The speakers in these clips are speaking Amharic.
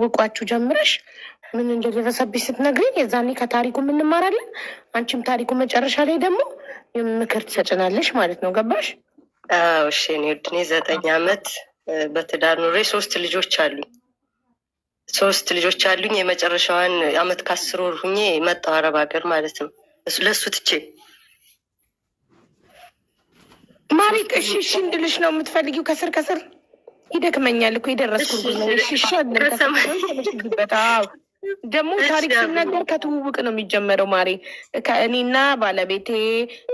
ከተዋወቋችሁ ጀምረሽ ምን እንደደረሰብሽ ስትነግሪኝ የዛኔ ከታሪኩ እንማራለን። አንቺም ታሪኩ መጨረሻ ላይ ደግሞ ምክር ትሰጭናለሽ ማለት ነው። ገባሽ? እሺ። እኔ 9 ዓመት በትዳር ኑሬ 3 ልጆች አሉኝ። 3 ልጆች አሉኝ። የመጨረሻዋን አመት ከ10 ወር ሁኜ መጣሁ አረብ ሀገር ማለት ነው። ለሱ ትቼ ማሪ እሺ እንድልሽ ነው የምትፈልጊው? ከስር ከስር ይደክመኛል እኮ የደረስኩት ነው። ደግሞ ታሪክ ሲነገር ከትውውቅ ነው የሚጀመረው። ማሪ ከእኔና ባለቤቴ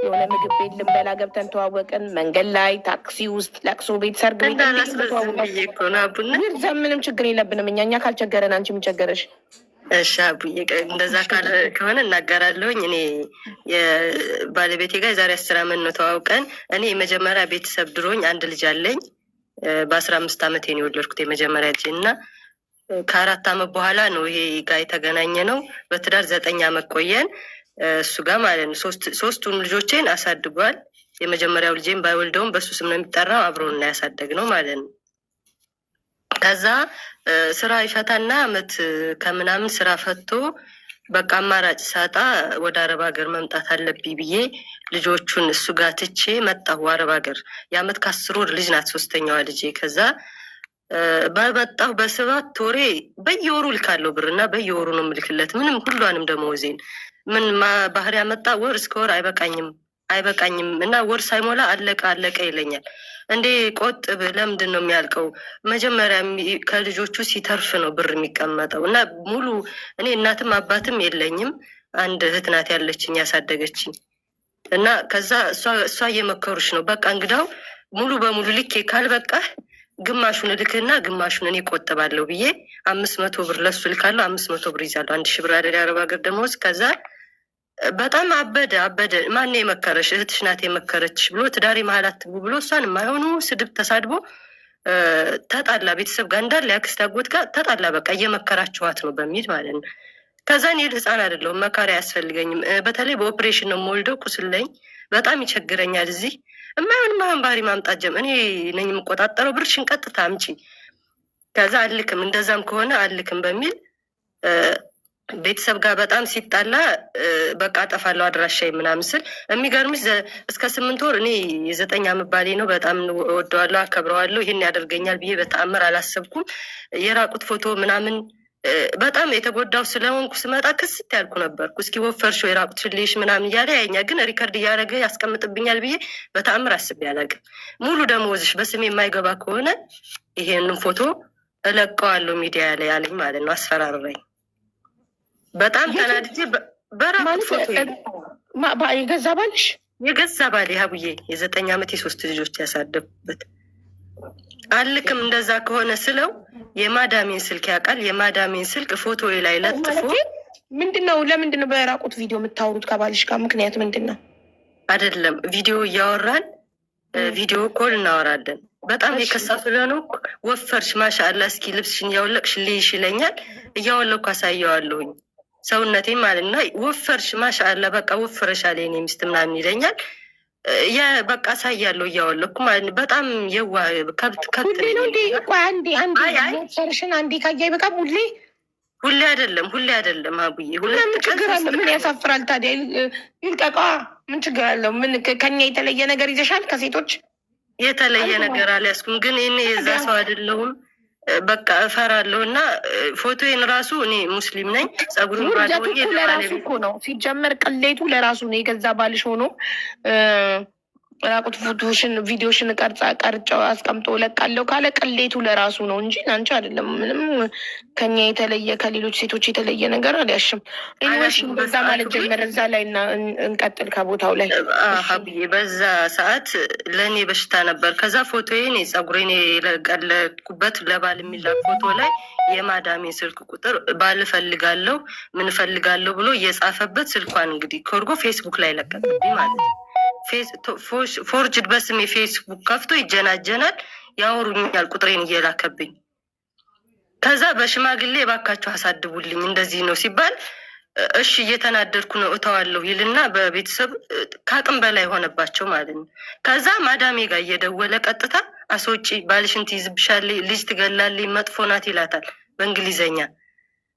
የሆነ ምግብ ቤት ልንበላ ገብተን ተዋወቅን። መንገድ ላይ፣ ታክሲ ውስጥ፣ ለቅሶ ቤት፣ ሰርግ ቤት ምንም ችግር የለብንም እኛ ካልቸገረን አንቺ የምንቸገረሽ? እሺ አቡዬ፣ እንደዛ ከሆነ እናገራለሁኝ። እኔ የባለቤቴ ጋር የዛሬ 10 ዓመት ነው ተዋውቀን። እኔ የመጀመሪያ ቤተሰብ ድሮኝ አንድ ልጅ አለኝ። በ15 ዓመቴ ነው የወለድኩት የመጀመሪያ ልጅ እና ከ4 ዓመት በኋላ ነው ይሄ ጋር የተገናኘ ነው። በትዳር 9 ዓመት ቆየን እሱ ጋር ማለት ነው። ሶስቱን ልጆቼን አሳድጓል። የመጀመሪያው ልጄን ባይወልደውም በሱ ስም ነው የሚጠራው። አብሮን ያሳደግ ነው ማለት ነው። ከዛ ስራ ይፈታና አመት ከምናምን ስራ ፈቶ በቃ አማራጭ ሳጣ ወደ አረብ ሀገር መምጣት አለብኝ ብዬ ልጆቹን እሱ ጋር ትቼ መጣሁ አረብ ሀገር። የአመት ከ10 ወር ልጅ ናት 3ኛዋ ልጄ። ከዛ በመጣሁ በ7 ወሬ በየወሩ ልካለሁ ብር እና በየወሩ ነው ምልክለት። ምንም ሁሏንም ደመወዜን ምን ባህር ያመጣ ወር እስከ ወር አይበቃኝም እና ወር ሳይሞላ አለቀ ይለኛል። እንዴ ቆጥብ፣ ለምንድን ነው የሚያልቀው? መጀመሪያ ከልጆቹ ሲተርፍ ነው ብር የሚቀመጠው። እና ሙሉ እኔ እናትም አባትም የለኝም። አንድ እህት ናት ያለችኝ ያሳደገችኝ። እና ከዛ እሷ እየመከሩች ነው በቃ እንግዳው ሙሉ በሙሉ ልኬ ካልበቃህ ግማሹን እልክና ግማሹን እኔ ቆጥባለሁ ብዬ 500 ብር ለሱ ልካለሁ። 500 ብር ይዛለሁ። 1000 ብር አይደል የአረብ ሀገር ደመወዝ። ከዛ በጣም አበደ። ማን የመከረሽ? እህትሽ ናት የመከረችሽ ብሎ ትዳሬ መሀል አትግቡ ብሎ እሷን የማይሆኑ ስድብ ተሳድቦ ተጣላ። ቤተሰብ ጋር እንዳለ ያክስት አጎት ጋር ተጣላ። በቃ እየመከራችኋት ነው በሚል ማለት ነው። ከዛ እኔ ህፃን አይደለሁም፣ መካሪያ አያስፈልገኝም። በተለይ በኦፕሬሽን ነው የምወልደው፣ ቁስለኝ በጣም ይቸግረኛል። እዚህ የማይሆን ባህሪ ማምጣት እኔ ነኝ የምቆጣጠረው። ብርሽን ቀጥታ አምጪ። ከዛ አልክም፣ እንደዛም ከሆነ አልክም በሚል ቤተሰብ ጋር በጣም ሲጣላ በቃ አጠፋለሁ አድራሻዬ ምናምን ስል የሚገርምሽ እስከ 8 ወር እኔ የ9 ዓመት ባሌ ነው። በጣም ወደዋለሁ፣ አከብረዋለሁ። ይህን ያደርገኛል ብዬ በተአምር አላሰብኩም። የራቁት ፎቶ ምናምን በጣም የተጎዳው ስለሆንኩ ስመጣ ክስት ያልኩ ነበርኩ። እስኪ ወፈርሽ ወይ ራቁት ፍሌሽ ምናምን እያለ ያኛ ግን ሪከርድ እያደረገ ያስቀምጥብኛል ብዬ በተአምር አስቤ አላውቅም። ሙሉ ደመወዝሽ በስሜ የማይገባ ከሆነ ይሄንን ፎቶ እለቀዋለሁ ሚዲያ ላይ አለኝ ማለት ነው። አስፈራራኝ። በጣም ተናድጄ በራቁት ፎቶ የገዛ ባሌ ሀቡዬ የ9 ዓመት የ3 ልጆች ያሳደጉበት አልክም። እንደዛ ከሆነ ስለው የማዳሜን ስልክ ያውቃል። የማዳሜን ስልክ ፎቶ ላይ ለጥፎ ለምንድን ነው በራቁት ቪዲዮ የምታወሩት ከባልሽ ጋር? ምክንያት ምንድን ነው? አይደለም ቪዲዮ እያወራን ቪዲዮ ኮል እናወራለን። በጣም የከሳ ስለሆነ ወፈርሽ ማሻአላ እስኪ ልብስሽን እያወለቅሽ ልይሽ ይለኛል። እያወለኩ አሳየዋለሁኝ ሰውነቴ ማለት ነው። ወፈርሽ ማሻአላ በቃ ወፈረሻል የኔ ሚስት ምናምን ይለኛል። በቃ አሳያለሁ እያወለኩ ማለት ነው። በጣም የዋ ከብት ሁሌ ነው እንዴ? ሰርሽን አንዴ ካያይ በቃ ሁሌ አይደለም አቡዬ። ምን ችግር አለው? ምን ያሳፍራል ታዲያ? ይልቀቃ። ምን ችግር አለው? ምን ከኛ የተለየ ነገር ይዘሻል? ከሴቶች የተለየ ነገር አልያዝኩም። ግን እኔ የዛ ሰው አይደለሁም። በቃ እፈራለሁ። እና ፎቶዬን ራሱ እኔ ሙስሊም ነኝ። ጸጉሩን ለራሱ እኮ ነው ሲጀመር፣ ቅሌቱ ለራሱ ነው። የገዛ ባልሽ ሆኖ ራቁት ፎቶሽን ቪዲዮሽን ቀርጫው አስቀምጦ ለቃለው ካለ ቅሌቱ ለራሱ ነው እንጂ አንቺ አይደለም። ምንም ከኛ የተለየ ከሌሎች ሴቶች የተለየ ነገር አልያሽም። ኢንዌሽን በዛ ማለት ጀመረ። እዛ ላይ እንቀጥል ከቦታው ላይ ሀብዬ። በዛ ሰዓት ለእኔ በሽታ ነበር። ከዛ ፎቶዬን የጸጉሬን የለቀለኩበት ለባል የሚላክ ፎቶ ላይ የማዳሜ ስልክ ቁጥር ባል እፈልጋለሁ ምን እፈልጋለሁ ብሎ እየጻፈበት ስልኳን እንግዲህ ኮርጎ ፌስቡክ ላይ ለቀቅብኝ ማለት ነው። ፎርጅድ በስሜ ፌስቡክ ከፍቶ ይጀናጀናል፣ ያወሩኛል ቁጥሬን እየላከብኝ። ከዛ በሽማግሌ እባካችሁ አሳድቡልኝ እንደዚህ ነው ሲባል እሺ እየተናደድኩ ነው እተዋለሁ ይልና በቤተሰብ ከአቅም በላይ ሆነባቸው ማለት ነው። ከዛ ማዳሜ ጋር እየደወለ ቀጥታ አስወጪ፣ ባልሽን ትይዝብሻለች፣ ልጅ ትገላለች፣ መጥፎ ናት ይላታል። በእንግሊዘኛ።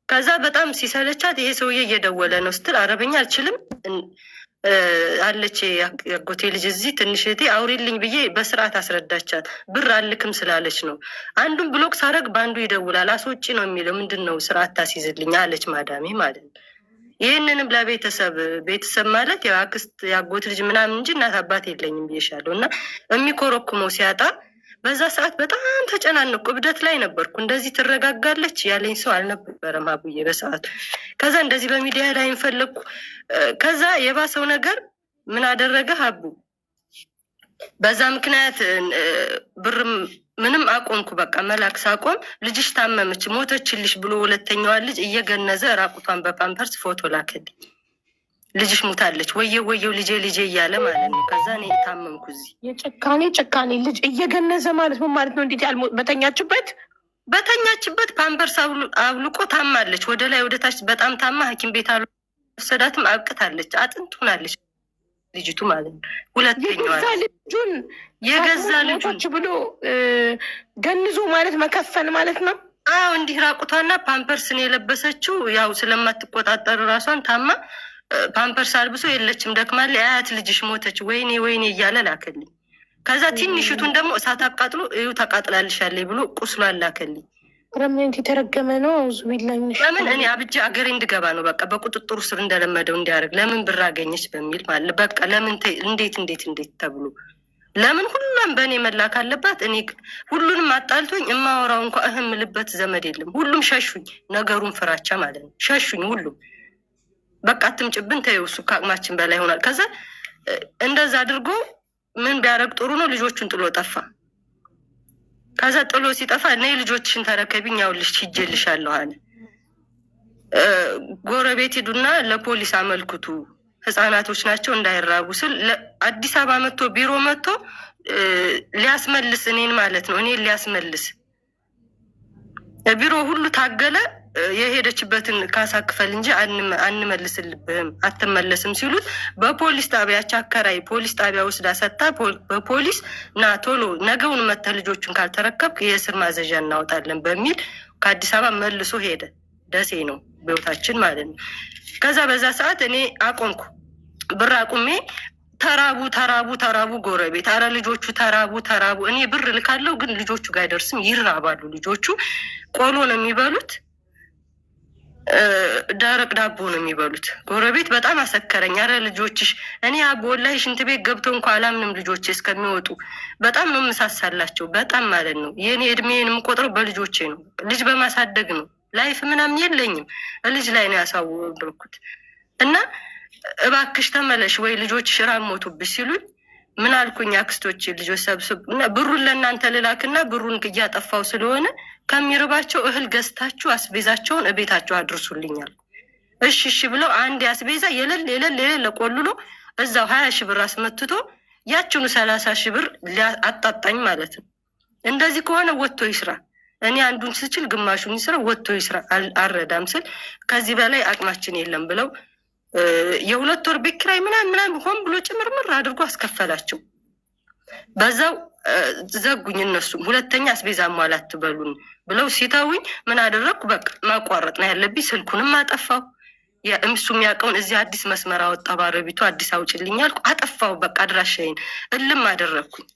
ከዛ በጣም ሲሰለቻት ይሄ ሰውዬ እየደወለ ነው ስትል አረበኛ አልችልም አለች ያጎቴ ልጅ እዚህ ትንሽ እህቴ አውሪልኝ ብዬ በስርዓት አስረዳቻት። ብር አልክም ስላለች ነው። አንዱን ብሎክ ሳረግ በአንዱ ይደውላል። አስወጪ ነው የሚለው። ምንድን ነው ስርዓት ታስይዝልኝ አለች ማዳሜ ማለት ነው። ይህንንም ቤተሰብ ማለት ያው አክስት ያጎት ልጅ ምናምን እንጂ እናት አባት የለኝም ብዬሻለሁ። እና የሚኮረኩመው ሲያጣ በዛ ሰዓት በጣም ተጨናነቁ። እብደት ላይ ነበርኩ። እንደዚህ ትረጋጋለች ያለኝ ሰው አልነበረም አቡዬ በሰዓቱ። ከዛ እንደዚህ በሚዲያ ላይ እንፈለግኩ። ከዛ የባሰው ነገር ምን አደረገ አቡ፣ በዛ ምክንያት ብርም ምንም አቆምኩ። በቃ መላክ ሳቆም ልጅሽ ታመመች ሞተችልሽ ብሎ ሁለተኛዋን ልጅ እየገነዘ ራቁቷን በፓምፐርስ ፎቶ ላከልኝ። ልጅሽ ሙታለች ወየው ልጄ እያለ ማለት ነው። ከዛ እኔ ታመምኩ። እዚህ የጭካኔ ልጅ እየገነዘ ማለት ምን ማለት ነው? እንዴት በተኛችበት ፓምፐርስ አብልቆ ታማለች። ወደ ላይ ወደ ታች በጣም ታማ ሐኪም ቤት አልወሰዳትም። አብቅታለች። አጥንት ሆናለች ልጅቱ ማለት ነው። ሁለተኛዋ የገዛ ልጁን ብሎ ገንዞ ማለት መከፈል ማለት ነው። አዎ እንዲህ ራቁቷና ፓምፐርስን የለበሰችው ያው ስለማትቆጣጠር ራሷን ታማ ፓምፐርስ አልብሶ የለችም ደክማለ አያት ልጅሽ ሞተች ወይኔ እያለ ላከልኝ። ከዛ ትንሽቱን ደግሞ እሳት አቃጥሎ እዩ ተቃጥላልሻለች ብሎ ቁስሏን ላከልኝ። ረምንት የተረገመ ነው። ዙቢላኝሽ ለምን እኔ አብጄ አገሬ እንድገባ ነው በቃ በቁጥጥሩ ስር እንደለመደው እንዲያደርግ። ለምን ብር አገኘች በሚል ማለት በቃ ለምን እንዴት ተብሎ ለምን ሁሉም በእኔ መላክ አለባት? እኔ ሁሉንም አጣልቶኝ የማወራው እንኳ ልበት ዘመድ የለም። ሁሉም ሸሹኝ። ነገሩን ፍራቻ ማለት ነው። ሸሹኝ ሁሉም በቃ አትምጭብን ተይው፣ እሱ ከአቅማችን በላይ ይሆናል። ከዛ እንደዛ አድርጎ ምን ቢያደርግ ጥሩ ነው? ልጆቹን ጥሎ ጠፋ። ከዛ ጥሎ ሲጠፋ እኔ ልጆችሽን ተረከቢኝ ያውልሽ ሂጄልሻለሁ አለ። ጎረቤት ሂዱና ለፖሊስ አመልክቱ ህፃናቶች ናቸው እንዳይራቡ ስል አዲስ አበባ መጥቶ ቢሮ መጥቶ ሊያስመልስ እኔን ማለት ነው እኔን ሊያስመልስ ቢሮ ሁሉ ታገለ። የሄደችበትን ካሳ ክፈል እንጂ አንመልስልብህም አትመለስም ሲሉት በፖሊስ ጣቢያ አከራይ ፖሊስ ጣቢያ ወስዳ ሰታ በፖሊስ ና ቶሎ ነገውን መተህ ልጆቹን ካልተረከብክ የእስር ማዘዣ እናወጣለን በሚል ከአዲስ አበባ መልሶ ሄደ። ደሴ ነው ቦታችን ማለት ነው። ከዛ በዛ ሰዓት እኔ አቆምኩ። ብር አቁሜ ተራቡ ጎረቤት አረ ልጆቹ ተራቡ። እኔ ብር ልካለው ግን ልጆቹ ጋር አይደርስም፣ ይራባሉ ልጆቹ። ቆሎ ነው የሚበሉት፣ ደረቅ ዳቦ ነው የሚበሉት። ጎረቤት በጣም አሰከረኝ። አረ ልጆችሽ እኔ ወላሂ ሽንት ቤት ገብተው እንኳ አላምንም ልጆቼ እስከሚወጡ። በጣም ነው የምሳሳላቸው በጣም ማለት ነው። የእኔ እድሜን የምቆጥረው በልጆቼ ነው። ልጅ በማሳደግ ነው። ላይፍ ምናምን የለኝም። ልጅ ላይ ነው ያሳወርኩት። እና እባክሽ ተመለሽ ወይ ልጆችሽ ራብ ሞቱብሽ ሲሉኝ ምን አልኩኝ? አክስቶች ልጆች ሰብስብ እና ብሩን ለእናንተ ልላክና ብሩን እያጠፋው ስለሆነ ከሚርባቸው እህል ገዝታችሁ አስቤዛቸውን እቤታቸው አድርሱልኛል። እሺ ብለው አንድ አስቤዛ የለል ቆልሎ እዛው 20 ሺህ ብር አስመትቶ ያችኑ 30 ሺህ ብር አጣጣኝ ማለት ነው። እንደዚህ ከሆነ ወጥቶ ይስራ። እኔ አንዱን ስችል ግማሹን ይስራ፣ ወጥቶ ይስራ። አልረዳም ስል ከዚህ በላይ አቅማችን የለም ብለው የ2 ወር ቤት ኪራይ ምናምን ሆን ብሎ ጭምርምር አድርጎ አስከፈላቸው። በዛው ዘጉኝ። እነሱም ሁለተኛ አስቤዛ ሟላት ትበሉን ብለው ሲተውኝ ምን አደረግኩ? በቃ ማቋረጥ ነው ያለብኝ። ስልኩንም አጠፋው። እሱ የሚያውቀውን እዚህ አዲስ መስመር አወጣ። ባለቤቱ አዲስ አውጭልኝ አልኩ። አጠፋው። በቃ አድራሻዬን እልም አደረግኩኝ።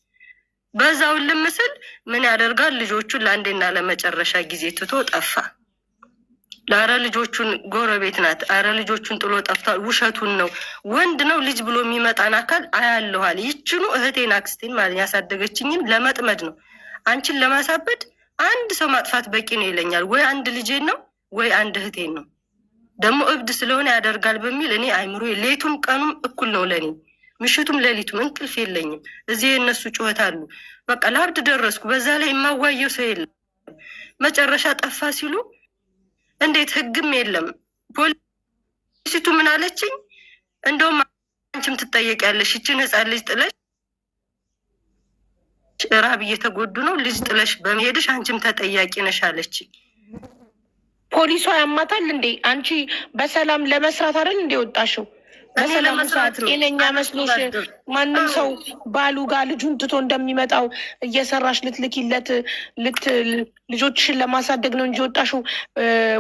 በዛው እልም ስል ምን ያደርጋል? ልጆቹን ለአንዴና ለመጨረሻ ጊዜ ትቶ ጠፋ። ለአረ ልጆቹን ጎረቤት ናት። አረ ልጆቹን ጥሎ ጠፍቷል። ውሸቱን ነው። ወንድ ነው ልጅ ብሎ የሚመጣን አካል አያለኋል። ይችኑ እህቴን አክስቴን ማለት ያሳደገችኝን ለመጥመድ ነው። አንቺን ለማሳበድ አንድ ሰው ማጥፋት በቂ ነው ይለኛል። ወይ አንድ ልጄን ነው ወይ አንድ እህቴን ነው። ደግሞ እብድ ስለሆነ ያደርጋል በሚል እኔ አይምሮ ሌቱም ቀኑም እኩል ነው ለኔ። ምሽቱም ሌሊቱም እንቅልፍ የለኝም። እዚህ የእነሱ ጩኸት አሉ። በቃ ለአብድ ደረስኩ። በዛ ላይ የማዋየው ሰው የለም። መጨረሻ ጠፋ ሲሉ እንዴት ህግም የለም። ፖሊሲቱ ምን አለችኝ? እንደውም አንቺም ትጠየቂያለሽ። ይችን ህፃን ልጅ ጥለሽ ራብ እየተጎዱ ነው ልጅ ጥለሽ በመሄድሽ አንቺም ተጠያቂ ነሽ አለችኝ። ፖሊሷ ያማታል እንዴ? አንቺ በሰላም ለመስራት አይደል እንዴ ወጣሽው? በሰላም ሰዓት ጤነኛ መስሎሽ ማንም ሰው ባሉ ጋር ልጁን ትቶ እንደሚመጣው እየሰራሽ ልትልኪለት ልጆችሽን ለማሳደግ ነው እንጂ ወጣሽው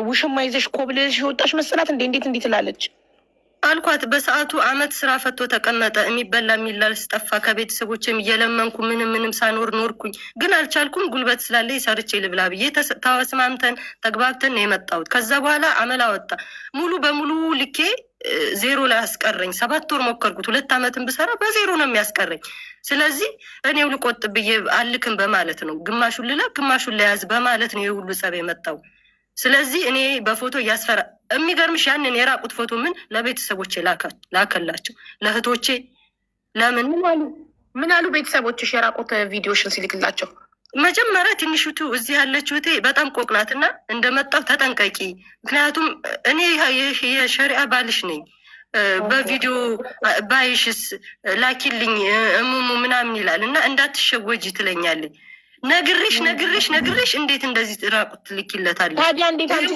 ውሽማ ይዘሽ ኮብልሽ የወጣሽ መሰላት እንዴ? እንዴት እንዲህ ትላለች አልኳት። በሰዓቱ አመት ስራ ፈቶ ተቀመጠ። የሚበላ የሚላስ ጠፋ። ከቤተሰቦችም እየለመንኩ ምንም ሳኖር ኖርኩኝ። ግን አልቻልኩም። ጉልበት ስላለኝ ሰርቼ ልብላ ብዬ ተስማምተን ተግባብተን ነው የመጣሁት። ከዛ በኋላ አመላ ወጣ። ሙሉ በሙሉ ልኬ ዜሮ ላይ አስቀረኝ። 7 ወር ሞከርኩት። 2 አመትን ብሰራ በዜሮ ነው የሚያስቀረኝ። ስለዚህ እኔው ልቆጥብ ብዬ አልክም በማለት ነው ግማሹን ልላክ ግማሹን ለያዝ በማለት ነው የሁሉ ጸብ የመጣው። ስለዚህ እኔ በፎቶ እያስፈራ የሚገርምሽ ያንን የራቁት ፎቶ ምን ለቤተሰቦቼ ላከላቸው ለእህቶቼ። ለምን ምን አሉ ቤተሰቦችሽ የራቁት ቪዲዮሽን ሲልክላቸው? መጀመሪያ ትንሹቱ እዚህ ያለችው እህቴ በጣም ቆቅናት እና እንደመጣው ተጠንቀቂ፣ ምክንያቱም እኔ የሸሪአ ባልሽ ነኝ፣ በቪዲዮ ባይሽስ ላኪልኝ እሙሙ ምናምን ይላል እና እንዳትሸወጂ ትለኛለኝ። ነግሬሽ እንዴት እንደዚህ ራቁት ትልኪለታለች? ታዲያ እንዴት አንቺ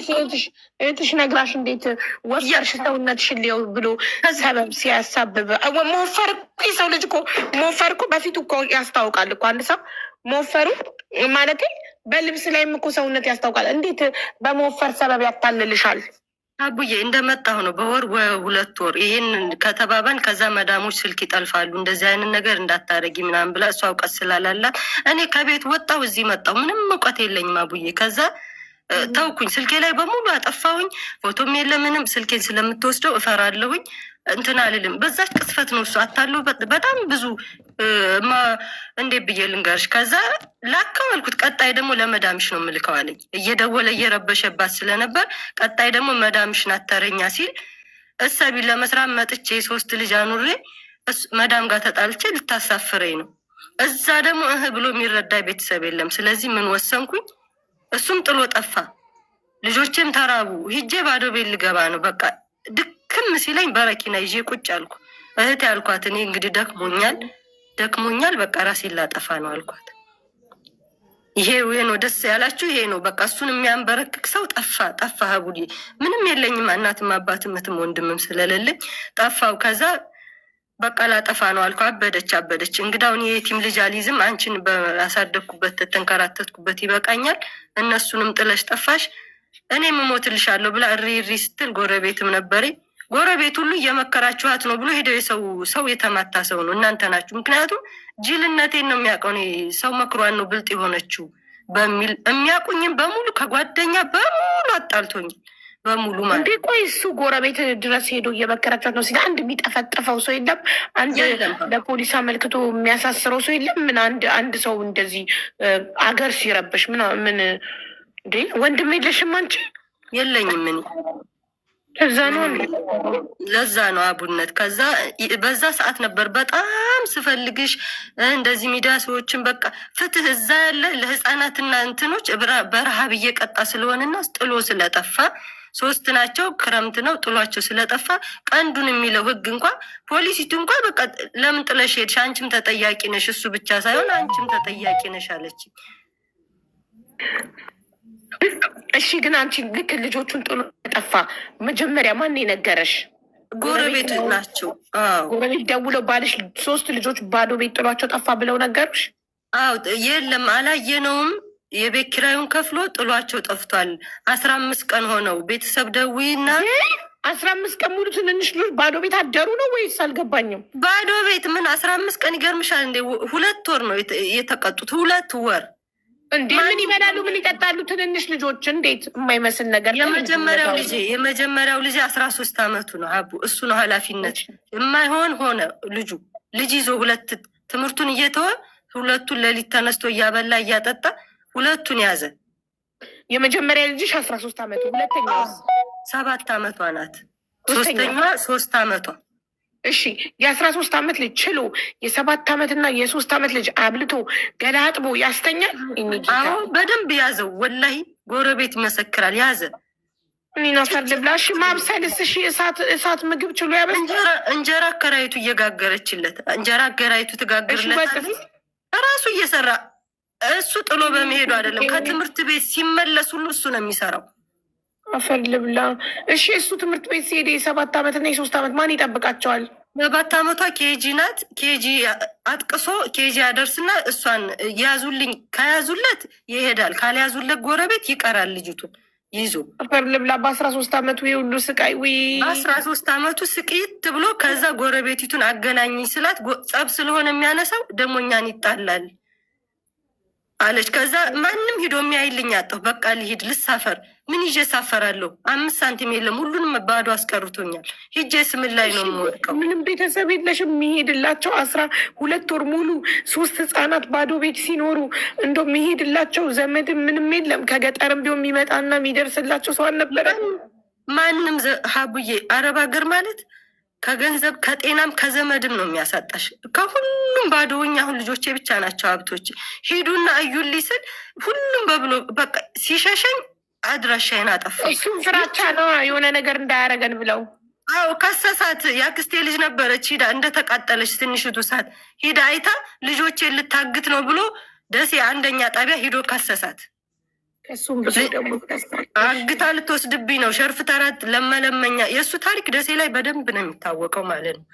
እህትሽ ነግራሽ እንዴት ወፈርሽ ሰውነትሽን ሊየው ብሎ ሰበብ ሲያሳብብ መወፈር የሰው ልጅ እኮ መወፈር እኮ በፊቱ እኮ ያስታውቃል እኮ አንድ ሰው መወፈሩ ማለት በልብስ ላይም እኮ ሰውነት ያስታውቃል። እንዴት በመወፈር ሰበብ ያታልልሻል? አቡዬ እንደመጣሁ ነው በወር 2 ወር ይህን ከተባባን ከዛ መዳሞች ስልክ ይጠልፋሉ። እንደዚህ አይነት ነገር እንዳታረጊ ምናምን ብላ እሷ እውቀት ስላላላት እኔ ከቤት ወጣሁ እዚህ መጣሁ። ምንም እውቀት የለኝም አቡዬ። ከዛ ተውኩኝ። ስልኬ ላይ በሙሉ አጠፋሁኝ። ፎቶም የለ ምንም። ስልኬን ስለምትወስደው እፈራለሁኝ። እንትን አልልም። በዛች ቅስፈት ነው እሱ አታለው በጣም ብዙ እንዴት ብዬ ልንገርሽ። ከዛ ላከው አልኩት። ቀጣይ ደግሞ ለመዳምሽ ነው የምልከው አለኝ። እየደወለ እየረበሸባት ስለነበር ቀጣይ ደግሞ መዳምሽ ናት ተረኛ ሲል እሰቢ ለመስራት መጥቼ 3 ልጅ አኑሬ መዳም ጋር ተጣልቼ ልታሳፍረኝ ነው። እዛ ደግሞ ብሎ የሚረዳ ቤተሰብ የለም። ስለዚህ ምን ወሰንኩኝ፣ እሱም ጥሎ ጠፋ። ልጆቼም ተራቡ። ሂጄ ባዶ ቤት ልገባ ነው በቃ ድክም ሲለኝ በረኪና ይዤ ቁጭ አልኩ። እህት ያልኳት እኔ እንግዲህ ደክሞኛል በቃ ራሴን ላጠፋ ነው አልኳት። ይሄ ነው ደስ ያላችሁ፣ ይሄ ነው በቃ እሱን የሚያንበረክክ ሰው ጠፋ። ሀቡዲ ምንም የለኝም፣ እናትም አባትም እህትም ወንድምም ስለሌለኝ ጠፋው። ከዛ በቃ ላጠፋ ነው አልኩ። አበደች። እንግዳውን የቲም ልጅ አልይዝም፣ አንቺን በያሳደግኩበት ተንከራተትኩበት ይበቃኛል፣ እነሱንም ጥለሽ ጠፋሽ፣ እኔም እሞትልሻለሁ ብላ እሪ ስትል ጎረቤትም ነበረኝ። ጎረቤት ሁሉ እየመከራችኋት ነው ብሎ ሄደው ሰው የተማታ ሰው ነው እናንተ ናችሁ። ምክንያቱም ጅልነቴን ነው የሚያውቀው። ሰው መክሯን ነው ብልጥ የሆነችው በሚል የሚያውቁኝም በሙሉ ከጓደኛ በሙሉ አጣልቶኛል በሙሉ ማለት እንዴ። ቆይ እሱ ጎረቤት ድረስ ሄዶ እየመከራችኋት ነው ሲል አንድ የሚጠፈጥፈው ሰው የለም? አንድ ለፖሊስ አመልክቶ የሚያሳስረው ሰው የለም? ምን አንድ ሰው እንደዚህ አገር ሲረብሽ ምን እንዴ? ወንድም የለሽም አንቺ? የለኝም እኔ። ለዛ ነው አቡነት። ከዛ በዛ ሰዓት ነበር በጣም ስፈልግሽ እንደዚህ ሚዲያ ሰዎችን በቃ ፍትህ እዛ ያለ ለህፃናትና እንትኖች በረሃብ እየቀጣ ስለሆነና ጥሎ ስለጠፋ 3 ናቸው። ክረምት ነው ጥሏቸው ስለጠፋ ቀንዱን የሚለው ህግ እንኳ ፖሊሲቱ እንኳ በቃ ለምን ጥለሽ ሄድሽ? አንቺም ተጠያቂ ነሽ፣ እሱ ብቻ ሳይሆን አንቺም ተጠያቂ ነሽ አለች። እሺ ግን አንቺ ልክ ልጆቹን ጥሎ ጠፋ መጀመሪያ ማን የነገረሽ? ጎረቤት ናቸው። ጎረቤት ደውለው ባልሽ 3 ልጆች ባዶ ቤት ጥሏቸው ጠፋ ብለው ነገሩሽ? አዎ የለም አላየነውም። የቤት ኪራዩን ከፍሎ ጥሏቸው ጠፍቷል። 15 ቀን ሆነው። ቤተሰብ ደውይና 15 ቀን ሙሉ ትንንሽ ልጆች ባዶ ቤት አደሩ ነው ወይስ? አልገባኝም። ባዶ ቤት ምን 15 ቀን ይገርምሻል እንዴ? 2 ወር ነው የተቀጡት። 2 ወር እንዴ ምን ይበላሉ? ምን ይጠጣሉ? ትንንሽ ልጆች እንዴት የማይመስል ነገር። የመጀመሪያው ልጅ 13 አመቱ ነው አቡ። እሱ ነው ኃላፊነት የማይሆን ሆነ። ልጅ ይዞ 2 ትምህርቱን እየተወ 2ቱን ሌሊት ተነስቶ እያበላ እያጠጣ 2ቱን ያዘ። የመጀመሪያ ልጅሽ 13 አመቱ፣ ሁለተኛው 7 አመቷ ናት። ሶስተኛዋ 3 አመቷ። እሺ የ13 አመት ልጅ ችሎ የ7 አመትና የ3 አመት ልጅ አብልቶ ገላጥቦ ያስተኛል? አዎ በደንብ ያዘው። ወላሂ ጎረቤት ይመሰክራል። ያዘ። እኔና ፈርድብላሽ ማብሰልስ? እሺ እሳት ምግብ ችሎ ያበስ። እንጀራ አከራይቱ እየጋገረችለት፣ እንጀራ አከራይቱ ትጋግርለት ራሱ እየሰራ እሱ ጥሎ በመሄዱ አይደለም። ከትምህርት ቤት ሲመለስ ሁሉ እሱ ነው የሚሰራው። አፈር ልብላ። እሺ እሱ ትምህርት ቤት ሲሄድ የ7 ዓመትና የ3 ዓመት ማን ይጠብቃቸዋል? 7 ዓመቷ ኬጂ ናት። ኬጂ አጥቅሶ ኬጂ ያደርስና እሷን ያዙልኝ ከያዙለት ይሄዳል፣ ካልያዙለት ጎረቤት ይቀራል ልጅቱን ይዞ። አፈር ልብላ። በ13 ዓመቱ የሁሉ ስቃይ። በ13 ዓመቱ ስቅይት ብሎ ከዛ ጎረቤቲቱን አገናኝ ስላት ጸብ ስለሆነ የሚያነሳው ደግሞ እኛን ይጣላል አለች። ከዛ ማንም ሂዶ የሚያይልኝ አጣሁ። በቃ ልሂድ ልሳፈር። ምን ይዤ ሳፈራለሁ? 5 ሳንቲም የለም። ሁሉንም ባዶ አስቀርቶኛል። ሂጄ ስምን ላይ ነው የምወድቀው? ምንም ቤተሰብ የለሽም የሚሄድላቸው? 12 ወር ሙሉ 3 ህፃናት ባዶ ቤት ሲኖሩ እንደው የሚሄድላቸው ዘመድም ምንም የለም? ከገጠርም ቢሆን የሚመጣና የሚደርስላቸው ሰው አልነበረ? ማንም ሀቡዬ፣ አረብ ሀገር ማለት ከገንዘብ ከጤናም ከዘመድም ነው የሚያሳጣሽ። ከሁሉም ባዶውኝ። አሁን ልጆቼ ብቻ ናቸው ሀብቶች። ሂዱና እዩልኝ ስል ሁሉም በብሎ በቃ ሲሸሸኝ አድራሻዬን አጠፋ። እሱም ፍራቻ ነው የሆነ ነገር እንዳያረገን ብለው። አዎ ከሰሳት። የአክስቴ ልጅ ነበረች ሂዳ እንደተቃጠለች ትንሽቱ ሰዓት ሂዳ አይታ ልጆቼን ልታግት ነው ብሎ ደሴ 1ኛ ጣቢያ ሂዶ ከሰሳት። እሱም ብዙ ደግሞ አግታ ልትወስድብኝ ነው ሸርፍ ተራት ለመለመኛ። የእሱ ታሪክ ደሴ ላይ በደንብ ነው የሚታወቀው ማለት ነው።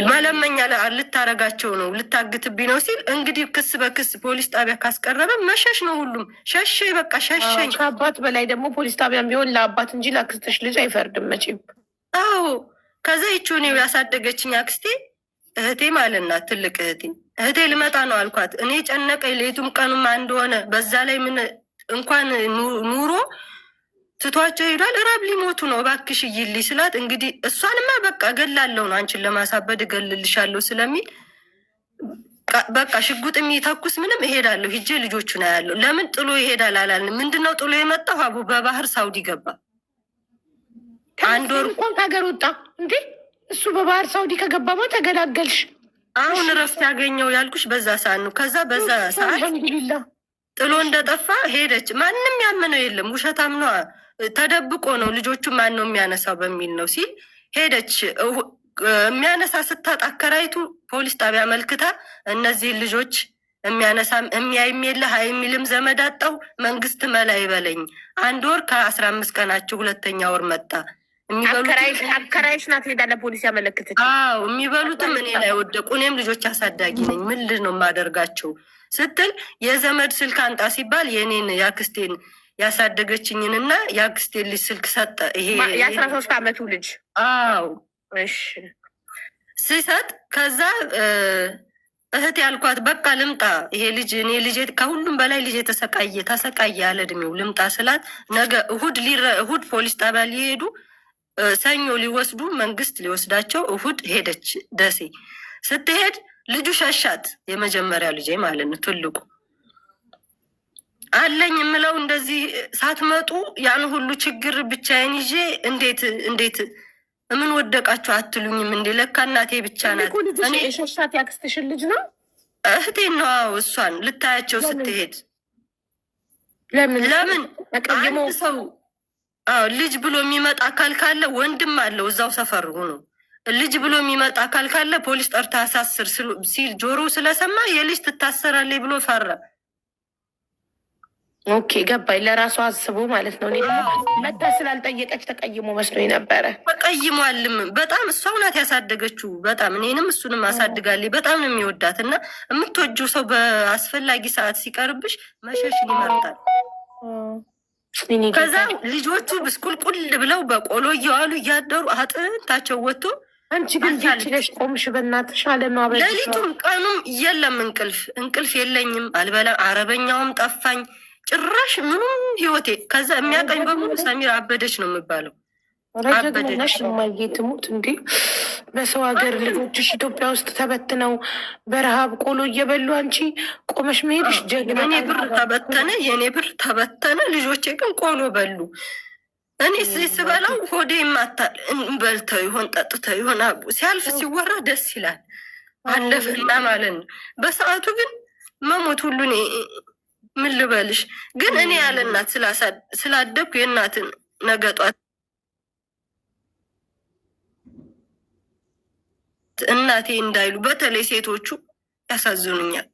መለመኛ ልታረጋቸው ነው ልታግትብኝ ነው ሲል እንግዲህ ክስ በክስ ፖሊስ ጣቢያ ካስቀረበ መሸሽ ነው። ሁሉም ሸሸ። በቃ ሸሸኝ። ከአባት በላይ ደግሞ ፖሊስ ጣቢያም ቢሆን ለአባት እንጂ ለአክስትሽ ልጅ አይፈርድም መቼም። አዎ ከዛ ይቺው ነው ያሳደገችኝ አክስቴ እህቴ ማለት ናት። ትልቅ እህቴ ልመጣ ነው አልኳት። እኔ ጨነቀኝ። ሌቱም ቀኑም አንድ ሆነ። በዛ ላይ ምን እንኳን ኑሮ ትቷቸው ሄዷል። ራብ ሊሞቱ ነው እባክሽ እይልኝ ስላት እንግዲህ እሷንማ በቃ እገላለሁ ነው አንቺን ለማሳበድ እገልልሻለሁ ስለሚል በቃ ሽጉጥ የሚተኩስ ምንም እሄዳለሁ ሂጄ ልጆቹን አያለሁ። ለምን ጥሎ ይሄዳል አላልን? ምንድነው ጥሎ የመጣው? አቡ በባህር ሳውዲ ገባ። 1 ወር እንኳን ከሀገር ወጣ እንዴ? እሱ በባህር ሳውዲ ከገባማ ተገላገልሽ። አሁን እረፍት ያገኘው ያልኩሽ በዛ ሰዓት ነው። ከዛ በዛ ሰዓት አልሐምዱሊላህ ጥሎ እንደጠፋ ሄደች። ማንም ያመነው የለም። ውሸታም ነው ተደብቆ ነው ልጆቹ ማን ነው የሚያነሳው በሚል ነው ሲል ሄደች። የሚያነሳ ስታጣ አከራይቱ ፖሊስ ጣቢያ መልክታ እነዚህ ልጆች የሚያነሳም የሚያይም የለ ሀይ የሚልም ዘመድ አጣው። መንግስት መላ ይበለኝ። 1 ወር ከ15 ቀናቸው 2ኛ ወር መጣ። አከራይሽ ናት ሄዳ ለፖሊስ ያመለክተች። አዎ የሚበሉትም እኔ ላይ ወደቁ። እኔም ልጆች አሳዳጊ ነኝ። ምን ልጅ ነው የማደርጋቸው ስትል የዘመድ ስልክ አንጣ ሲባል የኔን ያክስቴን ያሳደገችኝንና የአክስቴን ልጅ ስልክ ሰጠ። ይሄ የ13 ዓመቱ ልጅ። አዎ እሺ ሲሰጥ ከዛ እህት ያልኳት በቃ ልምጣ ይሄ ልጅ እኔ ልጄ ከሁሉም በላይ ልጄ ተሰቃየ ያለ እድሜው ልምጣ ስላት ነገ እሁድ ፖሊስ ጣቢያ ሊሄዱ ሰኞ ሊወስዱ መንግስት ሊወስዳቸው እሁድ ሄደች ደሴ። ስትሄድ ልጁ ሸሻት። የመጀመሪያ ልጄ ማለት ነው ትልቁ አለኝ የምለው እንደዚህ ሳትመጡ ያን ሁሉ ችግር ብቻዬን ይዤ እንዴት ምን ወደቃችሁ አትሉኝም እንዴ? ለካ እናቴ ብቻ ናት። እኔ የሸሻት ያክስትሽን ልጅ ነው እህቴ ነው። እሷን ልታያቸው ስትሄድ ለምን ተቀይሞ ሰው ልጅ ብሎ የሚመጣ አካል ካለ ወንድም አለው እዛው ሰፈር ሆኖ ልጅ ብሎ የሚመጣ አካል ካለ ፖሊስ ጠርታ አሳስር ሲል ጆሮ ስለሰማ የልጅ ትታሰራለች ብሎ ፈራ። ኦኬ ገባኝ። ለራሷ አስቦ ማለት ነው። እኔ ደግሞ መታ ስላልጠየቀች ተቀይሞ መስሎኝ ነበረ። ተቀይሟልም በጣም እሷ ናት ያሳደገችው። በጣም እኔንም እሱንም አሳድጋለች። በጣም ነው የሚወዳት እና የምትወጂው ሰው በአስፈላጊ ሰዓት ሲቀርብሽ መሸሽን ይመርጣል። ከዛ ልጆቹ ብስቁልቁል ብለው በቆሎ እየዋሉ እያደሩ አጥንታቸው ወጥቶ አንቺ ግን ችለሽ ቆምሽ። በእናትሽ አለማበ ሌሊቱም ቀኑም የለም እንቅልፍ የለኝም። አልበላ አረበኛውም ጠፋኝ ጭራሽ ምኑም ህይወቴ። ከዛ የሚያቀኝ በሙሉ ሰሚር አበደች ነው የሚባለው። ረጀግነሽ የማየትሙት እንዴ በሰው ሀገር ልጆችሽ ኢትዮጵያ ውስጥ ተበትነው በረሃብ ቆሎ እየበሉ አንቺ ቆመሽ መሄድሽ ጀግና። የኔ ብር ተበተነ፣ ልጆቼ ግን ቆሎ በሉ። እኔ ስበላው ሆዴ ይማታል። በልተው ይሆን ጠጥተው ይሆን አቡ ሲያልፍ ሲወራ ደስ ይላል። አለፈና ማለት ነው። በሰዓቱ ግን መሞት ሁሉ ምን ልበልሽ። ግን እኔ ያለ እናት ስላደግኩ የእናትን ነገጧት እናቴ እንዳይሉ በተለይ ሴቶቹ ያሳዝኑኛል።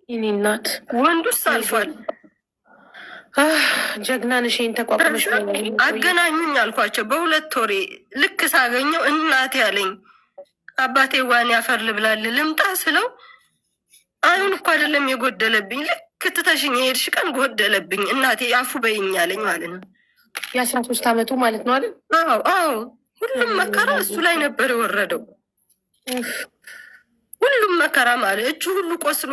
የኔ እናት ወንዱስ አልፏል። ጀግና ነሽ። ይሄን ተቋቁመሽ አገናኙኝ አልኳቸው። በ2 ወሬ ልክ ሳገኘው እናቴ አለኝ። አባቴ ዋን ያፈር ልብላል ልምጣ ስለው አሁን እኮ አይደለም የጎደለብኝ፣ ልክ ትተሽኝ የሄድሽ ቀን ጎደለብኝ እናቴ አፉ በይኝ አለኝ ማለት ነው። የ13 ዓመቱ ማለት ነው አይደል? አዎ አዎ። ሁሉም መከራ እሱ ላይ ነበር የወረደው። ሁሉም መከራ ማለት እጁ ሁሉ ቆስሎ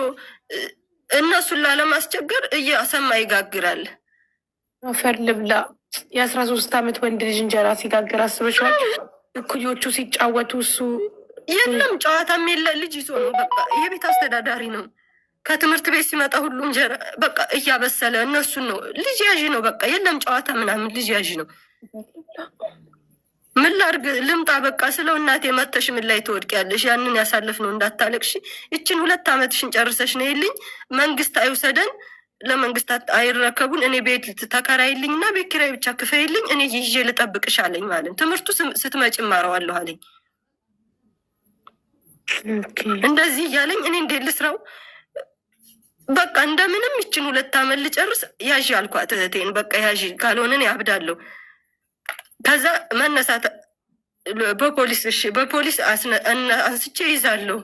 እነሱን ላለማስቸገር እያሰማ ይጋግራል። አፈር ልብላ። የ13 ዓመት ወንድ ልጅ እንጀራ ሲጋግር አስበሽዋል? እኩዮቹ ሲጫወቱ እሱ የለም ጨዋታም የለ። ልጅ ይዞ ነው በቃ የቤት አስተዳዳሪ ነው። ከትምህርት ቤት ሲመጣ ሁሉ እንጀራ በቃ እያበሰለ እነሱን ነው። ልጅ ያዥ ነው በቃ የለም ጨዋታ ምናምን፣ ልጅ ያዥ ነው። ምን ላድርግ ልምጣ በቃ ስለው እናቴ መተሽ ምን ላይ ትወድቂያለሽ? ያንን ያሳልፍ ነው እንዳታለቅሽ። ይችን 2 ዓመትሽን ጨርሰሽ ነው ይልኝ። መንግስት አይውሰደን፣ ለመንግስታት አይረከቡን። እኔ ቤት ተከራይልኝ እና ቤት ኪራይ ብቻ ክፈይልኝ፣ እኔ ይዤ ልጠብቅሽ አለኝ ማለት ትምህርቱ ስትመጭ እማረዋለሁ አለኝ። እንደዚህ እያለኝ እኔ እንዴት ልስራው? በቃ እንደምንም ይችን 2 ዓመት ልጨርስ ያዥ አልኳት እህቴን። በቃ ያዥ ካልሆነ እኔ አብዳለሁ። ከዛ መነሳት በፖሊስ እሺ በፖሊስ አንስቼ ይዛለሁ።